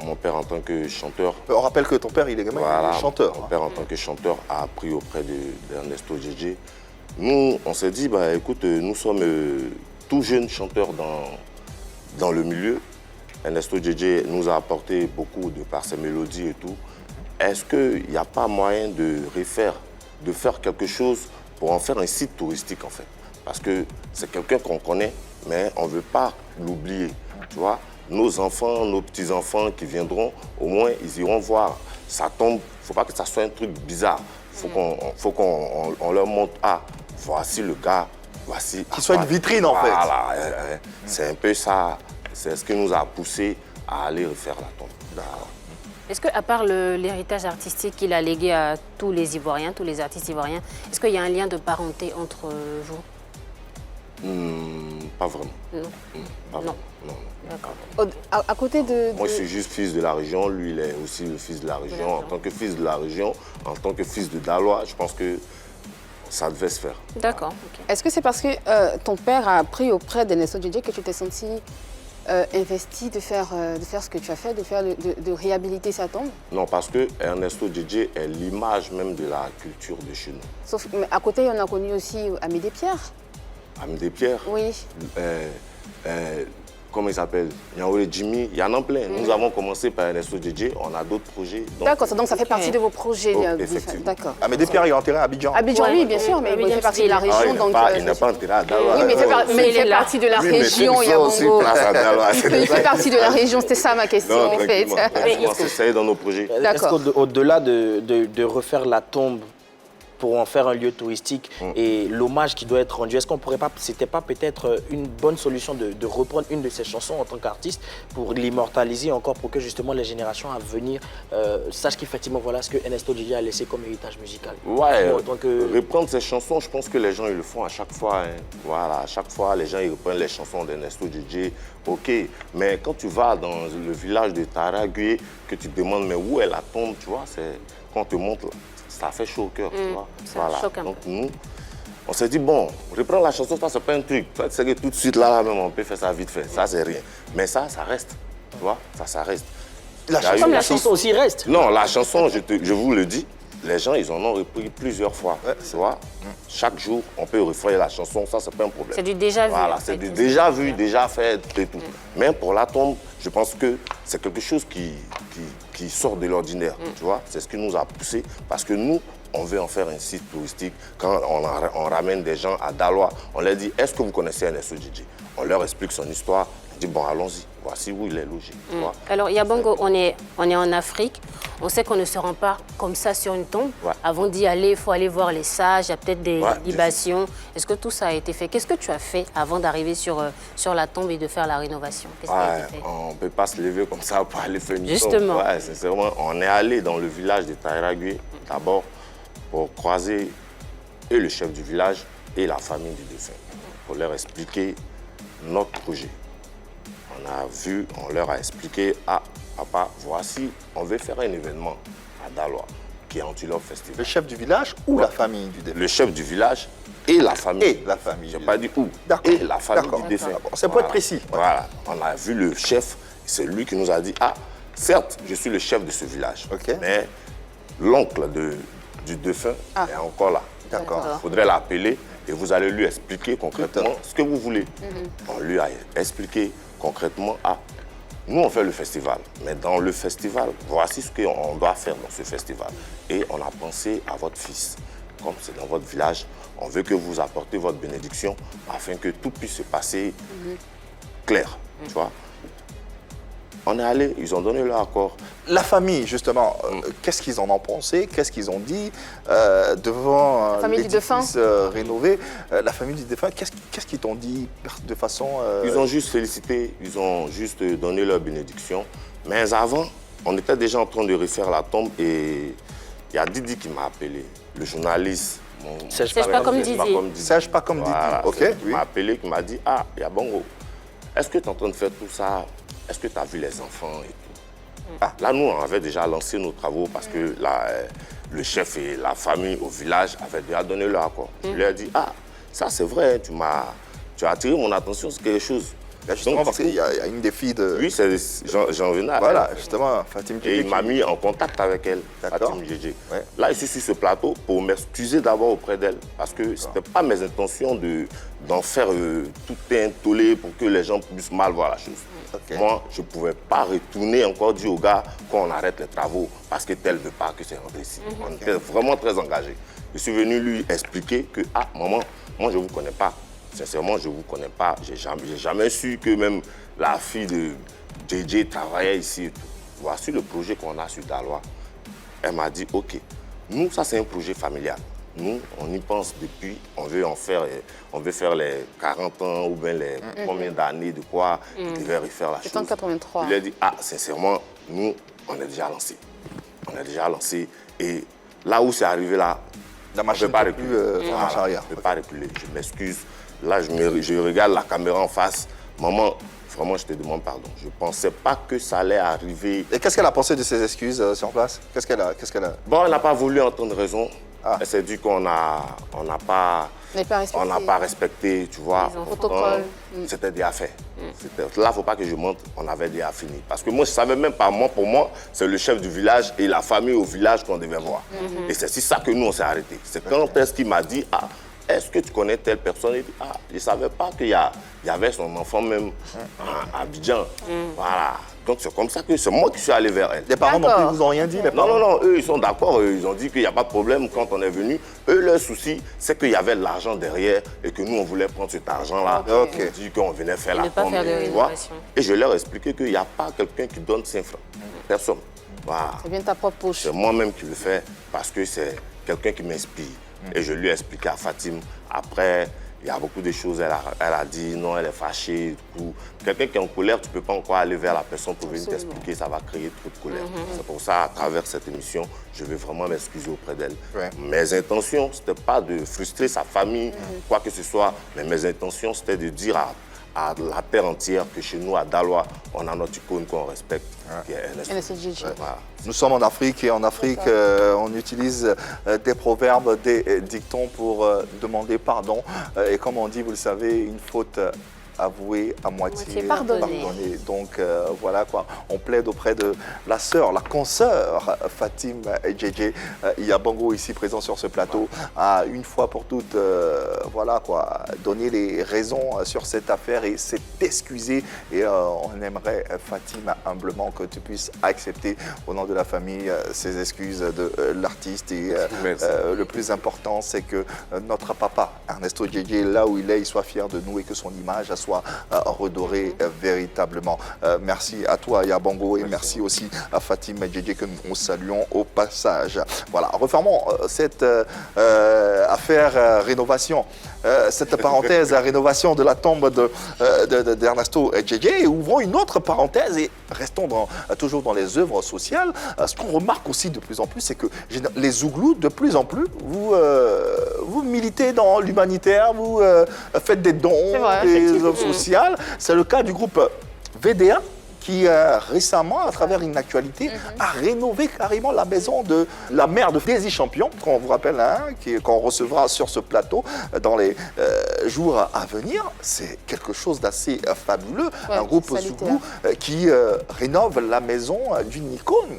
Mon père en tant que chanteur. On rappelle que ton père, il est également chanteur. Mon père en tant que chanteur a appris auprès d'Ernesto Djedje. Nous, on s'est dit, bah, écoute, nous sommes tout jeunes chanteurs dans le milieu. Ernesto Djedje nous a apporté beaucoup de par ses mélodies et tout. Est-ce qu'il n'y a pas moyen de faire quelque chose pour en faire un site touristique en fait? Parce que c'est quelqu'un qu'on connaît, mais on ne veut pas l'oublier, tu vois. Nos enfants, nos petits-enfants qui viendront, au moins, ils iront voir sa tombe. Il ne faut pas que ça soit un truc bizarre. Il faut qu'on leur montre, ah, voici le gars, voici... Qu'il soit une vitrine, en fait. Voilà, c'est un peu ça. C'est ce qui nous a poussé à aller refaire la tombe. Est-ce qu'à part l'héritage artistique qu'il a légué à tous les Ivoiriens, tous les artistes ivoiriens, est-ce qu'il y a un lien de parenté entre vous? Pas vraiment. Non. Non. D'accord. À côté de... Moi, je suis juste fils de la région. Lui, il est aussi le fils de la région. En tant que fils de la région, en tant que fils de Dalois, je pense que ça devait se faire. D'accord. Okay. Est-ce que c'est parce que ton père a appris auprès d'Ernesto Djedje que tu t'es senti investi de faire ce que tu as fait, de réhabiliter sa tombe? Non, parce que Ernesto Djedje est l'image même de la culture de chez nous. Sauf mais à côté, on a connu aussi Ami Despierres. Ami Despierres? Oui. Comment il s'appelle? Nyaouré Jimmy, il y en a plein. Nous avons commencé par Ernesto Djedje, on a d'autres projets. D'accord, donc ça fait partie de vos projets. Effectivement. D'accord. Ami Despierres, il est enterré à Abidjan. Abidjan, oui, bien sûr, mais il fait partie de la région. Il n'est pas enterré à Daloa. Oui, mais il fait partie de la région, Yabongo. Il fait partie de la région, c'était ça ma question en fait. Ça est dans nos projets. Est-ce qu'au-delà de refaire la tombe pour en faire un lieu touristique et l'hommage qui doit être rendu, est-ce qu'on pourrait pas, c'était pas peut-être une bonne solution de reprendre une de ses chansons en tant qu'artiste pour l'immortaliser encore, pour que justement les générations à venir sachent qu'effectivement voilà ce que Ernesto Djedje a laissé comme héritage musical? Ouais, reprendre ses chansons, je pense que les gens ils le font à chaque fois. Hein. Voilà, à chaque fois les gens ils reprennent les chansons d'Ernesto Djedje. Ok, mais quand tu vas dans le village de Taragüe, que tu te demandes mais où est la tombe, tu vois, c'est quand on te montre là. Ça fait chaud au cœur, tu vois. Voilà. Donc nous, on s'est dit, bon, reprendre la chanson, ça c'est pas un truc. C'est que tout de suite là, même, on peut faire ça vite fait. Ça, c'est rien. Mais ça reste. Tu vois, ça reste. La chanson aussi reste. Non, la chanson, je vous le dis, les gens, ils en ont repris plusieurs fois. Tu vois, chaque jour, on peut refaire la chanson, ça, c'est pas un problème. C'est du déjà vu. Voilà, c'est du déjà vu, déjà fait et tout. Mais pour la tombe, je pense que c'est quelque chose qui sort de l'ordinaire, tu vois. C'est ce qui nous a poussé parce que nous, on veut en faire un site touristique. Quand on ramène des gens à Daloa, on leur dit, est-ce que vous connaissez Ernesto Djedje? On leur explique son histoire. On dit, bon, allons-y, voici où il est logé. Tu vois. Alors, Yabongo, on est en Afrique. On sait qu'on ne se rend pas comme ça sur une tombe. Ouais. Avant d'y aller, il faut aller voir les sages, il y a peut-être des libations. Est-ce que tout ça a été fait? Qu'est-ce que tu as fait avant d'arriver sur la tombe et de faire la rénovation? Qu'est-ce qui a été fait? On ne peut pas se lever comme ça pour aller faire une tombe. Justement. Ouais, sincèrement, on est allé dans le village de Taragüe, d'abord, pour croiser et le chef du village et la famille du défunt, pour leur expliquer notre projet. On leur a expliqué, ah, papa, voici, on veut faire un événement à Daloa, qui est Antilope Festival. Le chef du village ou la famille du défunt? Le chef du village et la famille. Et la famille. Je n'ai pas dit où. Et la famille du défunt. C'est pour être précis. Voilà, on a vu le chef, c'est lui qui nous a dit, ah, certes, je suis le chef de ce village, mais l'oncle du défunt est encore là. D'accord. Il faudrait l'appeler et vous allez lui expliquer concrètement ce que vous voulez. On lui a expliqué concrètement, ah, Nous, on fait le festival. Mais dans le festival, voici ce qu'on doit faire dans ce festival. Et on a pensé à votre fils. Comme c'est dans votre village, on veut que vous apportez votre bénédiction afin que tout puisse se passer clair. Tu vois? On est allé, ils ont donné leur accord. La famille, justement, qu'est-ce qu'ils en ont pensé? Qu'est-ce qu'ils ont dit devant l'édifice rénové? La famille du défunt, qu'est-ce qu'ils t'ont dit de façon... Ils ont juste félicité, ils ont juste donné leur bénédiction. Mais avant, on était déjà en train de refaire la tombe et il y a Didi qui m'a appelé, le journaliste. Sèche pas comme Didi. Sèche pas comme Didi, voilà, ok. Il m'a appelé, qui m'a dit, ah, Yabongo, est-ce que tu es en train de faire tout ça? Est-ce que tu as vu les enfants et tout? Ah, là, nous, on avait déjà lancé nos travaux parce que le chef et la famille au village avaient déjà donné leur accord. Je lui ai dit, ah, ça c'est vrai, tu as attiré mon attention sur quelque chose. Justement, donc, parce qu'il y a une des filles de... Oui, c'est Jean Venal. Voilà, justement, Fatim Djedje. Et il m'a mis en contact avec elle, Fatim Djedje. Ouais. Là, je suis sur ce plateau pour m'excuser d'abord auprès d'elle. Parce que ce n'était pas mes intentions d'en faire tout un tollé pour que les gens puissent mal voir la chose. Okay. Moi, je ne pouvais pas retourner encore dire au gars qu'on arrête les travaux parce que tel ne veut pas que c'est rentré ici. On était vraiment très engagés. Je suis venu lui expliquer que, ah, maman, moi, je ne vous connais pas. Sincèrement, je ne vous connais pas. Je n'ai jamais su que même la fille de JJ travaillait ici. Voici le projet qu'on a sur Daloa. Elle m'a dit, OK, nous, ça, c'est un projet familial. Nous, on y pense depuis, on veut faire les 40 ans ou bien les combien d'années, de quoi il devait refaire la chose. C'est en 83. Il a dit, ah, sincèrement, nous, on est déjà lancé. On est déjà lancé. Et là où c'est arrivé, là, la machine ne peut plus marcher arrière. Je ne peux pas reculer, je m'excuse. Là, je regarde la caméra en face. Maman, vraiment, je te demande pardon. Je ne pensais pas que ça allait arriver. Et qu'est-ce qu'elle a pensé de ses excuses sur place? Qu'est-ce qu'elle a... Bon, elle n'a pas voulu entendre raison. Ah. Elle s'est dit qu'on n'a pas respecté, tu vois. C'était déjà fait. Là, il ne faut pas que je mente, on avait déjà fini. Parce que moi, je ne savais même pas, pour moi, c'est le chef du village et la famille au village qu'on devait voir. Et c'est ça que nous, on s'est arrêtés. C'est quand est-ce qu'il m'a dit, ah, est-ce que tu connais telle personne? Il dit, ah, je ne savais pas qu'il y avait son enfant même à Abidjan. Voilà. Donc c'est comme ça que c'est moi qui suis allé vers elle. Les parents non plus vous ont rien dit? Non, eux ils sont d'accord, ils ont dit qu'il n'y a pas de problème quand on est venu. Eux, leur souci, c'est qu'il y avait de l'argent derrière et que nous on voulait prendre cet argent-là. On dit qu'on venait faire la tombe. Et je leur ai expliqué qu'il n'y a pas quelqu'un qui donne 5 francs. Personne. Voilà. C'est bien ta propre poche. C'est moi-même qui le fais parce que c'est quelqu'un qui m'inspire. Et je lui ai expliqué à Fatim. Après, il y a beaucoup de choses. Elle a dit non, elle est fâchée. Quelqu'un qui est en colère, tu ne peux pas encore aller vers la personne pour venir t'expliquer. Ça va créer trop de colère. C'est pour ça, à travers cette émission, je vais vraiment m'excuser auprès d'elle. Mes intentions, ce n'était pas de frustrer sa famille, quoi que ce soit. Mais mes intentions, c'était de dire à la terre entière que chez nous, à Daloa, on a notre icône qu'on respecte, qui est Ernest Djedje. Voilà. Nous sommes en Afrique et en Afrique, on utilise des proverbes, des dictons pour demander pardon. Et comme on dit, vous le savez, une faute avouée à moitié pardonnée. Donc voilà quoi, on plaide auprès de la sœur, la consoeur Fatim Djedje. Yabongo ici présent sur ce plateau a une fois pour toutes voilà quoi, donné les raisons sur cette affaire et s'est excusé. Et on aimerait Fatim humblement que tu puisses accepter au nom de la famille ces excuses de l'artiste. Et le plus important, c'est que notre papa Ernesto Djedje, là où il est, il soit fier de nous et que son image soit redoré véritablement. Merci à toi Yabongo et merci aussi à Fatim Djedje que nous saluons au passage. Voilà, refermons cette affaire rénovation, cette parenthèse à rénovation de la tombe d'Ernesto Djedje et ouvrons une autre parenthèse et restons toujours dans les œuvres sociales. Ce qu'on remarque aussi de plus en plus, c'est que les Zouglous, de plus en plus, vous militez dans l'humanitaire, vous faites des dons, des œuvres sociales. C'est le cas du groupe VDA qui récemment, à travers une actualité, a rénové carrément la maison de la mère de Daisy Champion, qu'on vous rappelle, qu'on recevra sur ce plateau dans les jours à venir. C'est quelque chose d'assez fabuleux. Un groupe Zouglou qui rénove la maison d'une icône.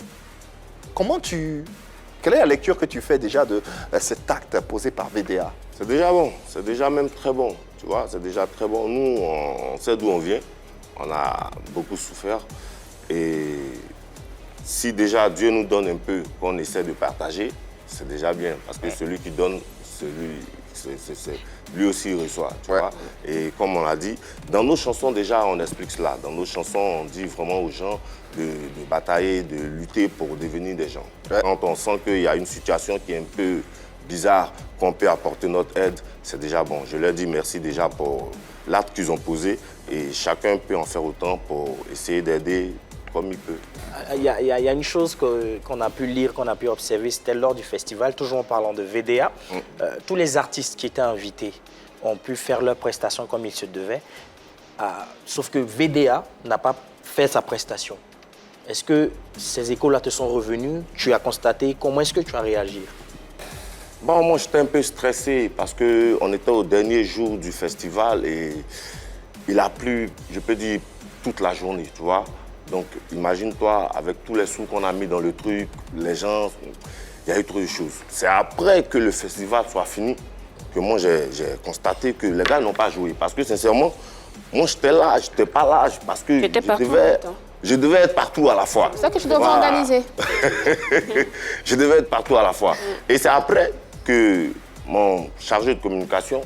Quelle est la lecture que tu fais déjà de cet acte posé par VDA? C'est déjà bon, c'est déjà même très bon, tu vois, c'est déjà très bon. Nous, on sait d'où on vient, on a beaucoup souffert Et si déjà Dieu nous donne un peu, qu'on essaie de partager, c'est déjà bien. Parce que celui qui donne, lui aussi il reçoit. Tu vois? Et comme on l'a dit, dans nos chansons déjà on explique cela. Dans nos chansons on dit vraiment aux gens de batailler, de lutter pour devenir des gens. Quand on sent qu'il y a une situation qui est un peu bizarre, qu'on peut apporter notre aide, c'est déjà bon. Je leur dis merci déjà pour l'acte qu'ils ont posé et chacun peut en faire autant pour essayer d'aider comme il peut. Il y a une chose qu'on a pu lire, qu'on a pu observer, c'était lors du festival, toujours en parlant de VDA. Tous les artistes qui étaient invités ont pu faire leurs prestations comme il se devait, sauf que VDA n'a pas fait sa prestation. Est-ce que ces échos-là te sont revenus? Tu as constaté? Comment est-ce que tu as réagi? Bon, moi, j'étais un peu stressé parce qu'on était au dernier jour du festival et il a plu, je peux dire, toute la journée, tu vois. Donc, imagine-toi, avec tous les sous qu'on a mis dans le truc, les gens, il y a eu trop de choses. C'est après que le festival soit fini que moi, j'ai constaté que les gars n'ont pas joué. Parce que, sincèrement, moi, j'étais là, j'étais pas là, parce que je devais être partout à la fois. C'est ça que je devais organiser. Je devais être partout à la fois. Et c'est après que mon chargé de communication,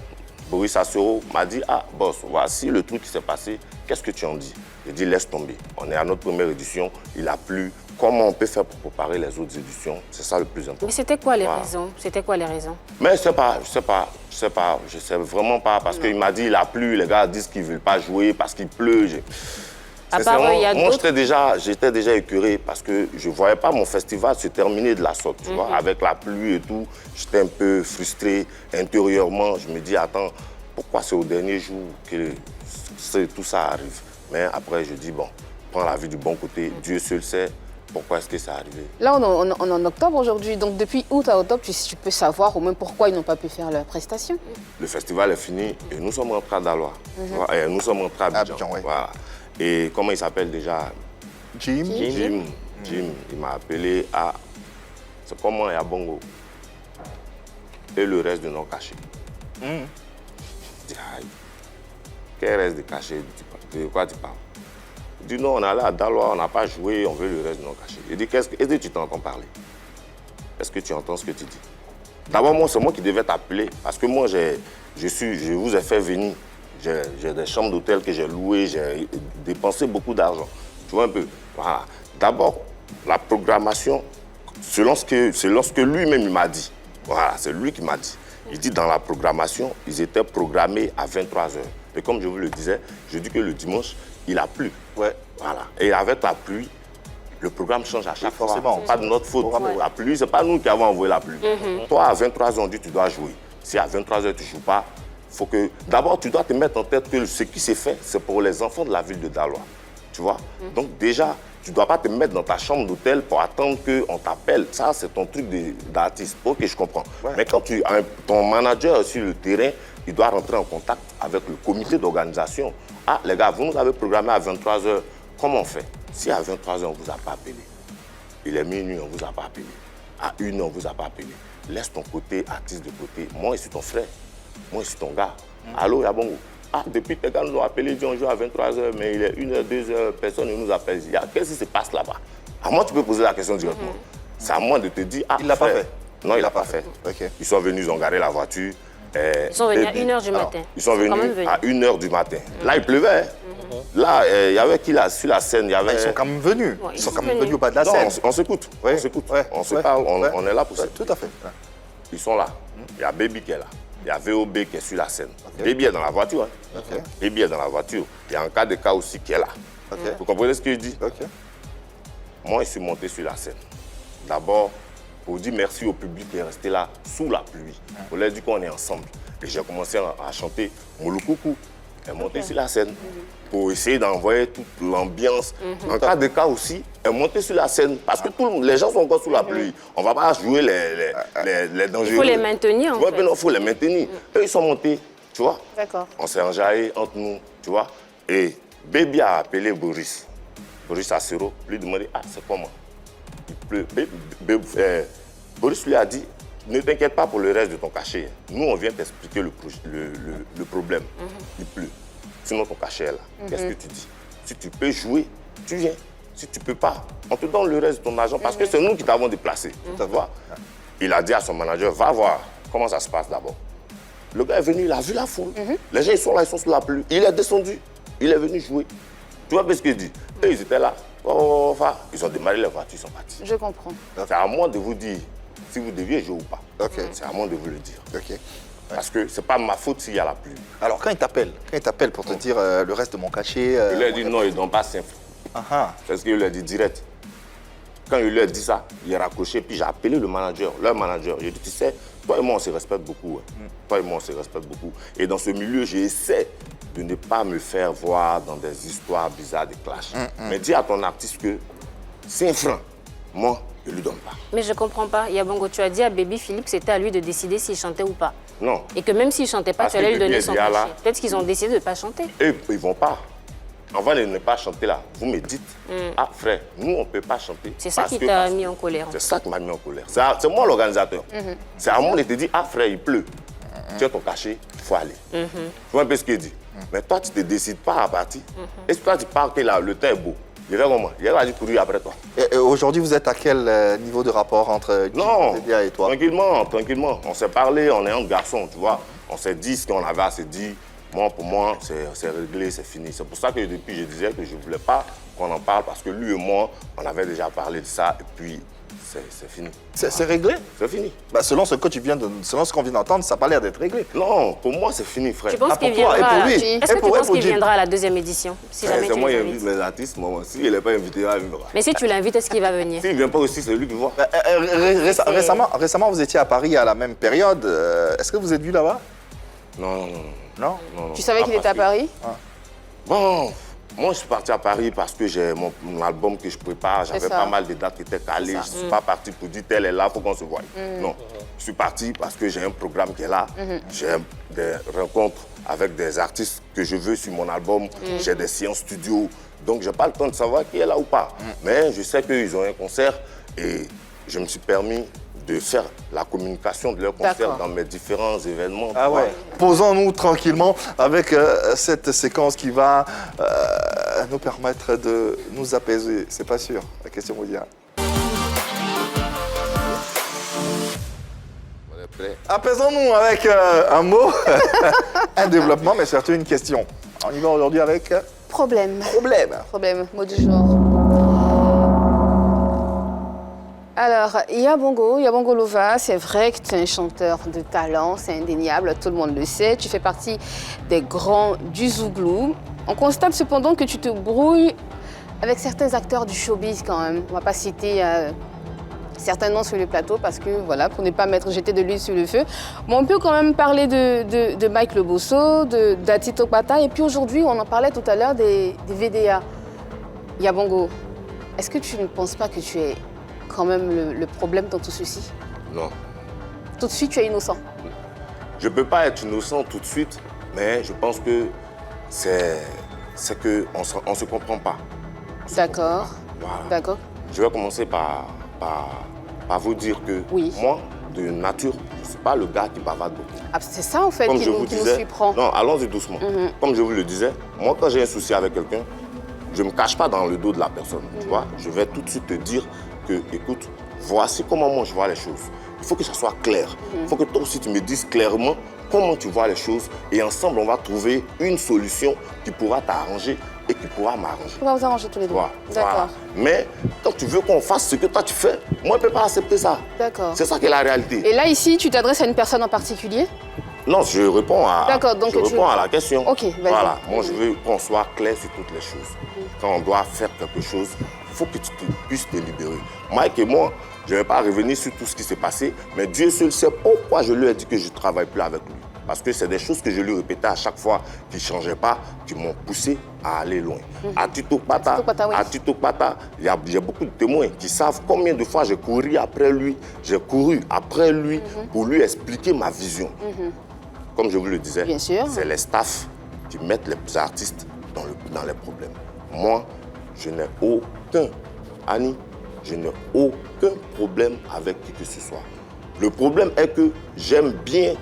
Boris Assero, m'a dit « Ah, boss, voici le truc qui s'est passé, qu'est-ce que tu en dis ?» J'ai dit « Laisse tomber, on est à notre première édition, il a plu. Comment on peut faire pour préparer les autres éditions? C'est ça le plus important. » Mais c'était quoi les raisons? C'était quoi les raisons? Mais je sais vraiment pas, parce qu'il m'a dit « Il a plu, les gars disent qu'ils ne veulent pas jouer parce qu'il pleut. » Moi, j'étais déjà écœuré parce que je ne voyais pas mon festival se terminer de la sorte, tu vois, avec la pluie et tout. J'étais un peu frustré intérieurement. Je me dis, attends, pourquoi c'est au dernier jour que tout ça arrive? Mais après, je dis, bon, prends la vie du bon côté. Dieu seul sait pourquoi est-ce que ça arrivé. Là, on est en octobre aujourd'hui. Donc, depuis août à octobre, tu peux savoir au moins pourquoi ils n'ont pas pu faire leur prestation. Le festival est fini et nous sommes rentrés à Daloa. Nous sommes rentrés à Abidjan. Voilà. Et comment il s'appelle déjà? Jim. Il m'a appelé à... C'est comment Yabongo. Et le reste de nos cachets. Je dis, aïe, quel reste de cachets? De quoi tu parles? Il dit, non, on est allé à Daloa, on n'a pas joué, on veut le reste de nos cachets. Il dit, est-ce que tu t'entends parler? Est-ce que tu entends ce que tu dis? D'abord, moi, c'est moi qui devais t'appeler. Parce que moi, je vous ai fait venir. J'ai des chambres d'hôtel que j'ai louées, j'ai dépensé beaucoup d'argent. Tu vois un peu? Voilà. D'abord, la programmation, selon ce que lui-même il m'a dit. Voilà, c'est lui qui m'a dit. Il dit dans la programmation, ils étaient programmés à 23h. Et comme je vous le disais, je dis que le dimanche, il a plu. Ouais. Voilà. Et avec la pluie, le programme change à chaque fois. C'est pas de notre faute. La pluie, c'est pas nous qui avons envoyé la pluie. Toi, à 23h, on dit que tu dois jouer. Si à 23h, tu ne joues pas, faut que... D'abord, tu dois te mettre en tête que ce qui s'est fait, c'est pour les enfants de la ville de Daloa. Tu vois? Donc déjà, tu ne dois pas te mettre dans ta chambre d'hôtel pour attendre qu'on t'appelle. Ça, c'est ton truc d'artiste. Ok, je comprends. Mais quand ton manager sur le terrain, il doit rentrer en contact avec le comité d'organisation. Ah, les gars, vous nous avez programmé à 23h. Comment on fait? Si à 23h, on ne vous a pas appelé, il est minuit, on ne vous a pas appelé, à 1h, on ne vous a pas appelé, laisse ton côté artiste de côté. Moi, je suis ton frère. Moi, je suis ton gars. Allô, Yabongo? Ah, depuis que tes gars nous ont appelé, ils ont joué à 23h, mais il est 1h, 2h, personne ne nous appelle. Qu'est-ce qui se passe là-bas? À moi, tu peux poser la question directement. C'est à moi de te dire, ah, il ne l'a pas fait? Non, il ne l'a pas fait. Okay. Ils sont venus, ils ont garé la voiture. Ils sont venus à 1h du matin. Ils sont venus à 1h du matin. Là, il pleuvait. Là, il y avait qui là, sur la scène, il y avait... Ils sont quand même venus. Ils sont quand même venus au bas de la scène. On s'écoute. On s'écoute. On se parle. On est là pour ça. Tout à fait. Ils sont là. Il y a Baby qui est là. Il y a VOB qui est sur la scène. Baby est dans la voiture. Baby est dans la voiture. Il y a un cas de cas aussi qui est là. Vous comprenez ce que je dis? Moi, je suis monté sur la scène. D'abord, pour dire merci au public qui est resté là sous la pluie. On leur dit qu'on est ensemble. Et j'ai commencé à chanter Mouloukoukou. Elle est montée sur la scène pour essayer d'envoyer toute l'ambiance. En cas de cas aussi, elle est montée sur la scène parce que les gens sont encore sous la pluie. On ne va pas jouer les dangereux. Il faut les maintenir, en fait. Il faut les maintenir. Eux, ils sont montés, tu vois. D'accord. On s'est enjaillé entre nous, tu vois. Et Baby a appelé Boris. Boris Assero, lui demandé, ah, c'est comment? Il pleut. Boris lui a dit, ne t'inquiète pas pour le reste de ton cachet. Nous, on vient t'expliquer le problème. Il pleut. Sinon, ton cachet est là. Qu'est-ce que tu dis? Si tu peux jouer, tu viens. Si tu ne peux pas, on te donne le reste de ton argent parce que c'est nous qui t'avons déplacé. Tu vois? Il a dit à son manager, va voir comment ça se passe d'abord. Le gars est venu, il a vu la foule. Les gens, ils sont là, ils sont sous la pluie. Il est descendu, il est venu jouer. Tu vois ce qu'il dit? Et ils étaient là. Ils ont démarré les voitures, ils sont partis. Je comprends. C'est à moi de vous dire si vous deviez jouer ou pas. C'est à moi de vous le dire. Parce que c'est pas ma faute s'il y a la pluie. Alors, quand il t'appelle pour te dire le reste de mon cachet... Il lui a dit non, ils ne donnent pas 5 francs. C'est ce qu'il lui a dit direct. Quand il lui a dit ça, il a raccroché, puis j'ai appelé le manager, leur manager. J'ai dit, tu sais, toi et moi, on se respecte beaucoup. Toi et moi, on se respecte beaucoup. Et dans ce milieu, j'essaie de ne pas me faire voir dans des histoires bizarres de clash. Mais dis à ton artiste que 5 francs, moi, je ne lui donne pas. Mais je ne comprends pas. Yabongo, tu as dit à Baby Philippe que c'était à lui de décider s'il chantait ou pas. Non. Et que même s'il ne chantait pas, Parce tu allais que lui donner Baby son est déjà cachet. là. Peut-être qu'ils ont décidé de ne pas chanter. Et ils ne vont pas. Avant de ne pas chanter là, vous me dites, ah frère, nous on ne peut pas chanter. C'est ça qui t'a mis en colère. C'est ça qui m'a mis en colère. C'est moi l'organisateur. C'est à moi de te dire, ah frère, il pleut. Tu as ton cachet, il faut aller. Tu vois un peu ce qu'il dit. Mais toi, tu ne te décides pas à partir. Est-ce que toi, tu pars que là, le temps est beau? Il va comment? Il va courir après toi. Et aujourd'hui, vous êtes à quel niveau de rapport entre Didier et toi? Tranquillement. On s'est parlé, on est un garçon, tu vois. On s'est dit ce qu'on avait à se dire. Moi, pour moi, c'est réglé, c'est fini. C'est pour ça que depuis, je disais que je ne voulais pas qu'on en parle parce que lui et moi, on avait déjà parlé de ça et puis c'est fini. C'est réglé? C'est fini. Bah, selon ce qu'on vient d'entendre, ça n'a pas l'air d'être réglé. Non, pour moi, c'est fini, frère. Tu penses qu'il viendra Est-ce que tu penses qu'il viendra à la deuxième édition si jamais tu moi, les il invite mes artistes, moi. S'il n'est pas invité, il viendra. Mais si tu l'invites, est-ce qu'il va venir? S'il ne vient pas aussi, c'est lui qui voit. Récemment, vous étiez à Paris à la même période. Est-ce que vous êtes vus là-bas? Non. Tu savais qu'il était à Paris? Bon, moi je suis parti à Paris parce que j'ai mon album que je prépare. J'avais pas mal de dates qui étaient calées. Je ne suis pas parti pour dire tel est là, il faut qu'on se voie. Non, je suis parti parce que j'ai un programme qui est là. J'ai des rencontres avec des artistes que je veux sur mon album. J'ai des séances studio. Donc je n'ai pas le temps de savoir qui est là ou pas. Mais je sais qu'ils ont un concert et je me suis permis de faire la communication de leur concert dans mes différents événements. Ah ouais. Posons-nous tranquillement avec cette séquence qui va nous permettre de nous apaiser. C'est pas sûr, la question vous dira. Apaisons-nous avec un mot, un développement, mais surtout une question. On y va aujourd'hui avec... Problème, mot du jour. Alors, Yabongo Lova, c'est vrai que tu es un chanteur de talent, c'est indéniable, tout le monde le sait. Tu fais partie des grands du Zouglou. On constate cependant que tu te brouilles avec certains acteurs du showbiz quand même. On ne va pas citer certains noms sur le plateau parce que, voilà, pour ne pas jeter de l'huile sur le feu. Mais on peut quand même parler de Mike Le Bosso, d'Ati Tokpata, et puis aujourd'hui, on en parlait tout à l'heure des VDA. Yabongo, est-ce que tu ne penses pas que tu es quand même le problème dans tout ceci? Non. Tout de suite, tu es innocent? Je ne peux pas être innocent tout de suite, mais je pense que c'est qu'on ne se comprend pas. D'accord. Voilà. D'accord. Je vais commencer par vous dire que moi, de nature, je ne suis pas le gars qui bavarde beaucoup. Ah, c'est ça en fait qui nous surprend. Non, allons-y doucement. Comme je vous le disais, moi quand j'ai un souci avec quelqu'un, je ne me cache pas dans le dos de la personne. Tu vois, je vais tout de suite te dire que, écoute, voici comment moi je vois les choses. Il faut que ça soit clair. Il faut que toi aussi tu me dises clairement comment tu vois les choses et ensemble on va trouver une solution qui pourra t'arranger et qui pourra m'arranger. On va vous arranger tous les deux. Voilà. D'accord. Mais quand tu veux qu'on fasse ce que toi tu fais, moi je ne peux pas accepter ça. D'accord. C'est ça qui est la réalité. Et là ici, tu t'adresses à une personne en particulier? Non, je réponds à la question. Ok, vas-y. Voilà, moi je veux qu'on soit clair sur toutes les choses. Quand on doit faire quelque chose, il faut que tu puisses te libérer. Mike et moi, je ne vais pas revenir sur tout ce qui s'est passé, mais Dieu seul sait pourquoi je lui ai dit que je ne travaille plus avec lui. Parce que c'est des choses que je lui répétais à chaque fois qui ne changeaient pas, qui m'ont poussé à aller loin. À Tito Pata, il y a beaucoup de témoins qui savent combien de fois j'ai couru après lui pour lui expliquer ma vision. Comme je vous le disais, c'est les staffs qui mettent les artistes dans les problèmes. Moi, je n'ai aucun, Annie, je n'ai aucun problème avec qui que ce soit. Le problème est que j'aime bien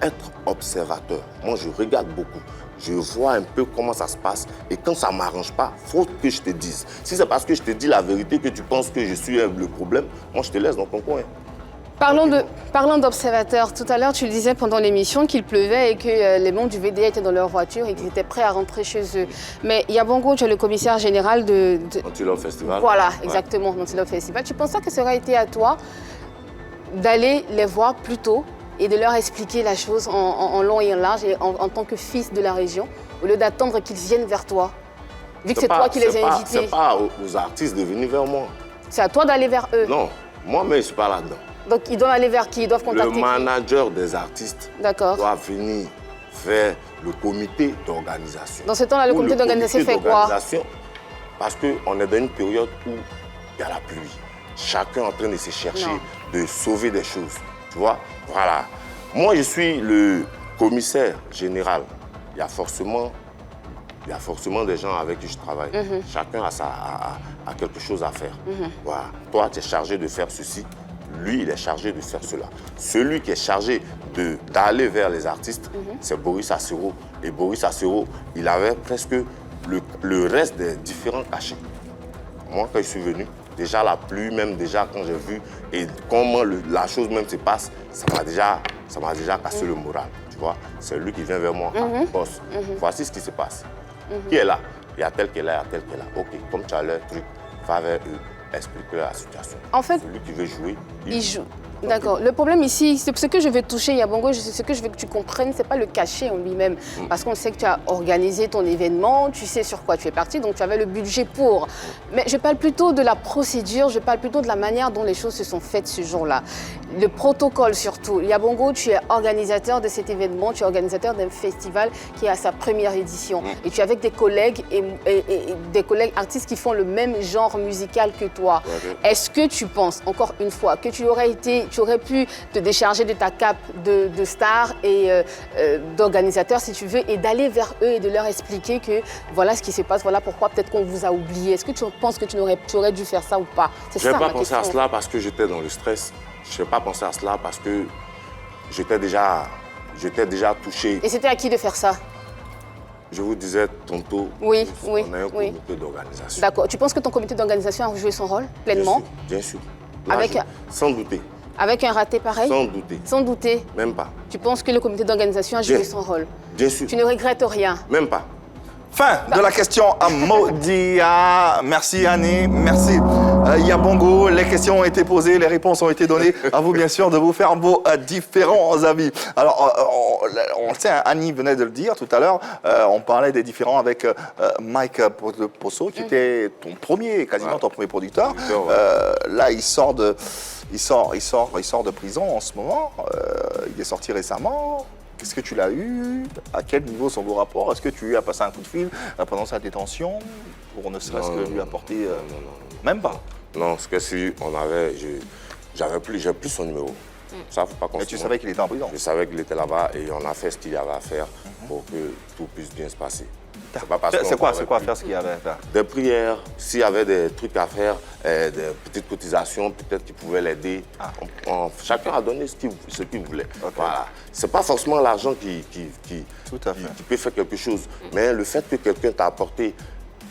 être observateur. Moi, je regarde beaucoup. je vois un peu comment ça se passe. Et quand ça ne m'arrange pas, il faut que je te dise. Si c'est parce que je te dis la vérité que tu penses que je suis le problème, moi je te laisse dans ton coin. Parlons d'observateurs. Tout à l'heure, tu le disais pendant l'émission qu'il pleuvait et que les membres du VDA étaient dans leur voiture et qu'ils étaient prêts à rentrer chez eux. Mais Yabongo, tu es le commissaire général de... Antilope Festival. Voilà, exactement, Antilope Festival. Tu penses pas que ça aurait été à toi d'aller les voir plus tôt et de leur expliquer la chose en long et en large et en tant que fils de la région, au lieu d'attendre qu'ils viennent vers toi, vu que c'est toi qui les as invités? C'est pas aux artistes de venir vers moi. C'est à toi d'aller vers eux? Non, moi-même, je ne suis pas là-dedans. Donc, ils doivent aller vers qui? Ils doivent contacter le manager des artistes doit venir vers le comité d'organisation. Dans ce temps-là, le comité d'organisation fait quoi? Parce qu'on est dans une période où il y a la pluie. Chacun est en train de se chercher, de sauver des choses. Tu vois? Voilà. Moi, je suis le commissaire général. Il y a forcément des gens avec qui je travaille. Chacun a quelque chose à faire. Voilà. Toi, tu es chargé de faire ceci. Lui, il est chargé de faire cela. Celui qui est chargé d'aller vers les artistes, c'est Boris Assero. Et Boris Assero, il avait presque le reste des différents cachets. Moi, quand je suis venu, déjà la pluie, même déjà quand j'ai vu et comment la chose même se passe, ça m'a déjà cassé le moral. Tu vois, c'est lui qui vient vers moi. Boss, voici ce qui se passe. Qui est là? Il y a tel qui est là, il y a tel qui est là. Ok, comme tu as leur truc, va vers eux. Expliquer la situation. En fait, celui qui veut jouer, il joue. D'accord. Le problème ici, c'est ce que je veux toucher, Yabongo, ce que je veux que tu comprennes, c'est pas le cachet en lui-même. Parce qu'on sait que tu as organisé ton événement, tu sais sur quoi tu es parti, donc tu avais le budget pour. Mais je parle plutôt de la procédure, je parle plutôt de la manière dont les choses se sont faites ce jour-là. Le protocole surtout. Yabongo, tu es organisateur de cet événement, tu es organisateur d'un festival qui est à sa première édition. Et tu es avec des collègues et des collègues artistes qui font le même genre musical que toi. Est-ce que tu penses, encore une fois, que tu aurais pu te décharger de ta cape de star et d'organisateur, si tu veux, et d'aller vers eux et de leur expliquer que voilà ce qui se passe, voilà pourquoi peut-être qu'on vous a oublié. Est-ce que tu penses que tu aurais dû faire ça ou pas? Je n'ai pas pensé à cela parce que j'étais dans le stress. Je n'ai pas pensé à cela parce que j'étais déjà touché. Et c'était à qui de faire ça? Je vous disais tantôt, on a un comité d'organisation. D'accord. Tu penses que ton comité d'organisation a joué son rôle pleinement? Bien sûr. Sans douter. Avec un raté pareil? Sans douter. Sans douter? Même pas. Tu penses que le comité d'organisation a joué son rôle? Bien sûr. Tu ne regrettes rien? Même pas. Fin de la question à Modia. Merci Annie, merci Yabongo. Les questions ont été posées, les réponses ont été données. À vous bien sûr de vous faire vos différents avis. Alors, on le sait, Annie venait de le dire tout à l'heure, on parlait des différends avec Mike Posso, qui était ton premier, quasiment ton premier producteur. Là, il sort de prison en ce moment. Il est sorti récemment. Est-ce que tu l'as eu? À quel niveau sont vos rapports? Est-ce que tu lui as passé un coup de fil pendant sa détention pour ne serait-ce que lui apporter... Non. Même pas? Non, ce que si on avait... J'ai plus son numéro. Ça, faut pas qu'on. Mais tu savais qu'il était en prison? Je savais qu'il était là-bas et on a fait ce qu'il y avait à faire pour que tout puisse bien se passer. C'est quoi faire ce qu'il y avait à faire? Des prières, s'il y avait des trucs à faire, des petites cotisations, peut-être qu'ils pouvaient l'aider. Chacun a donné ce qu'il voulait. Voilà. C'est pas forcément l'argent qui peut faire quelque chose, mais le fait que quelqu'un t'a apporté,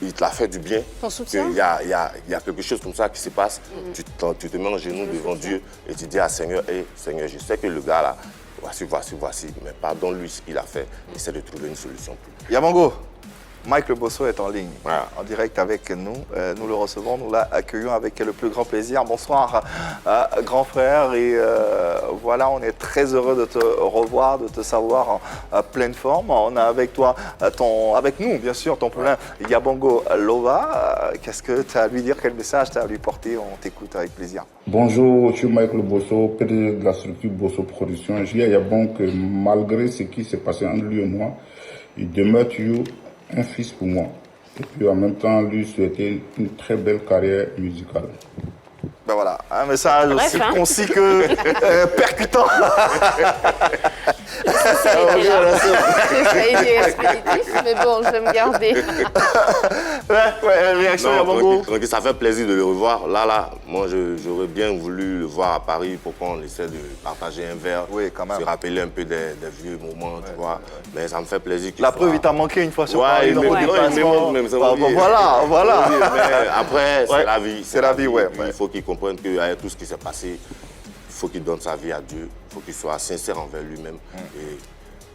il te l'a fait du bien. Ton soutien? Il y a quelque chose comme ça qui se passe, tu te mets en genoux devant Dieu et tu dis à Seigneur, hey, Seigneur, je sais que le gars là, voici, mais pardonne-lui ce qu'il a fait, essaie de trouver une solution. Yabongo, Mike Le Bosso est en ligne, en direct avec nous. Nous le recevons, nous l'accueillons avec le plus grand plaisir. Bonsoir, grand frère. Et voilà, on est très heureux de te revoir, de te savoir en pleine forme. On a avec toi, avec nous, bien sûr, ton poulain Yabongo Lova. Qu'est-ce que tu as à lui dire? Quel message tu as à lui porter? On t'écoute avec plaisir. Bonjour, je suis Mike Le Bosso, PDG de la structure Bosso Production. Je dis à Yabon que malgré ce qui s'est passé entre lui et moi, il demeure toujours un fils pour moi. Et puis en même temps, lui souhaiter une très belle carrière musicale. Ben voilà, un message aussi concis que percutant. J'essaye du expéditif, mais bon, je vais me garder. Réaction Non, Yabongo. tranquille, ça fait plaisir de le revoir. Là, moi, j'aurais bien voulu le voir à Paris pour qu'on essaie de partager un verre. Oui, quand même. Se rappeler un peu des vieux moments, tu vois. Mais ça me fait plaisir qu'il La soit... preuve, il t'a manqué une fois sur Paris. Ouais, dans le déplacement. Voilà. Mais après, c'est Ouais, la vie. c'est la vie, ouais. Il faut qu'il comprenne qu'avec tout ce qui s'est passé, il faut qu'il donne sa vie à Dieu. Il faut qu'il soit sincère envers lui-même. Et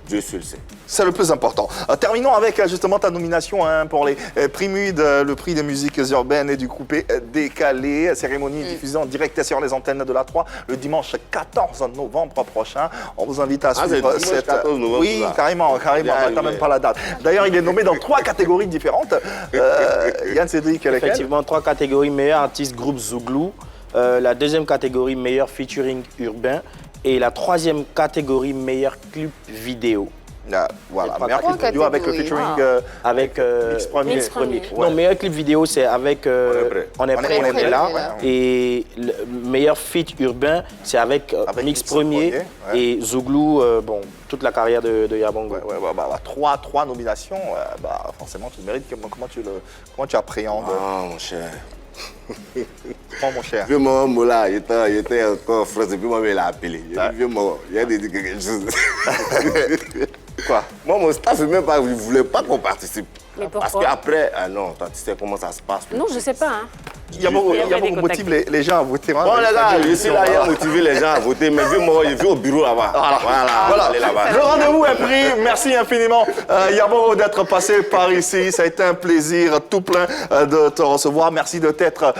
Dieu seul sait. C'est le plus important. Terminons avec justement ta nomination pour les prix MUD, le prix des musiques urbaines et du coupé décalé. Cérémonie diffusée en direct sur les antennes de la 3 le dimanche 14 novembre prochain. On vous invite à suivre cette... 14 novembre, oui, carrément. T'as même pas la date. D'ailleurs, il est nommé dans 3 catégories différentes. Yann Cédric, effectivement, 3 catégories: meilleur artiste groupe Zouglou, la deuxième catégorie meilleur featuring urbain et la 3e catégorie meilleur clip vidéo. Voilà, meilleur clip vidéo avec le featuring avec Mix Premier. Non, meilleur clip vidéo, c'est avec On est prêt, on est là. Et le meilleur feat urbain, c'est avec Mix Premier et Zouglou, bon, toute la carrière de Yabongo. 3 nominations, forcément, tu le mérites. Comment tu appréhendes? Ah, mon cher. Oh, mon cher. Vieux moment là, il était encore en France et puis moi, il l'a appelé. Vieux moment, il a dit quelque chose. Quoi? Moi, mon staff, même pas, il ne voulait pas qu'on participe. Mais pourquoi? Parce qu'après, non, tu sais comment ça se passe. Non, je ne sais pas. Hein. Yabongo motive les gens à voter. Bon, les gars, je suis là, il a motivé les gens à voter, mais vieux moment, il est au bureau là-bas. Voilà. Allez là-bas. Le rendez-vous est pris. Merci infiniment, Yabongo, d'être passé par ici. Ça a été un plaisir tout plein de te recevoir. Merci de t'être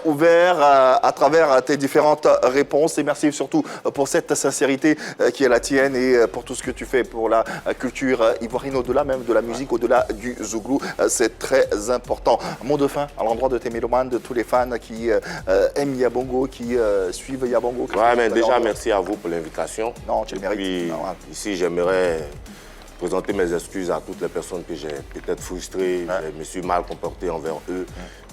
ouvert à travers tes différentes réponses. Et merci surtout pour cette sincérité qui est la tienne et pour tout ce que tu fais pour la culture ivoirienne, au-delà même de la musique, au-delà du Zouglou. C'est très important. Mot de fin à l'endroit de tes mélomanes, de tous les fans qui aiment Yabongo, qui suivent Yabongo. Ouais, mais déjà, merci à vous pour l'invitation. Non, tu le mérites. Puis, ici, j'aimerais présenter mes excuses à toutes les personnes que j'ai peut-être frustrées, je me suis mal comporté envers eux.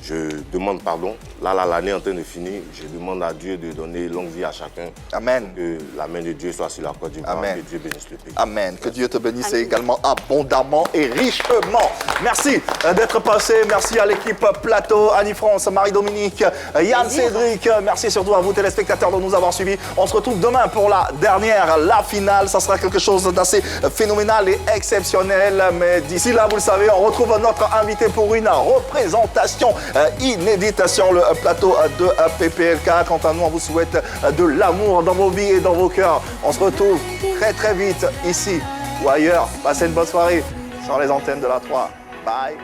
Je demande pardon. Là, l'année est en train de finir. Je demande à Dieu de donner longue vie à chacun. Amen. Que la main de Dieu soit sur la Côte d'Ivoire. Que Dieu bénisse le pays. Amen. Que Dieu te bénisse également abondamment et richement. Merci d'être passé. Merci à l'équipe Plateau, Annie-France, Marie-Dominique, Yann Cédric. Merci surtout à vous téléspectateurs de nous avoir suivis. On se retrouve demain pour la dernière, la finale. Ça sera quelque chose d'assez phénoménal et exceptionnel. Mais d'ici là, vous le savez, on retrouve notre invité pour une représentation inédite sur le plateau de PPLK. Quant à nous, on vous souhaite de l'amour dans vos vies et dans vos cœurs. On se retrouve très très vite ici ou ailleurs. Passez une bonne soirée sur les antennes de la 3. Bye.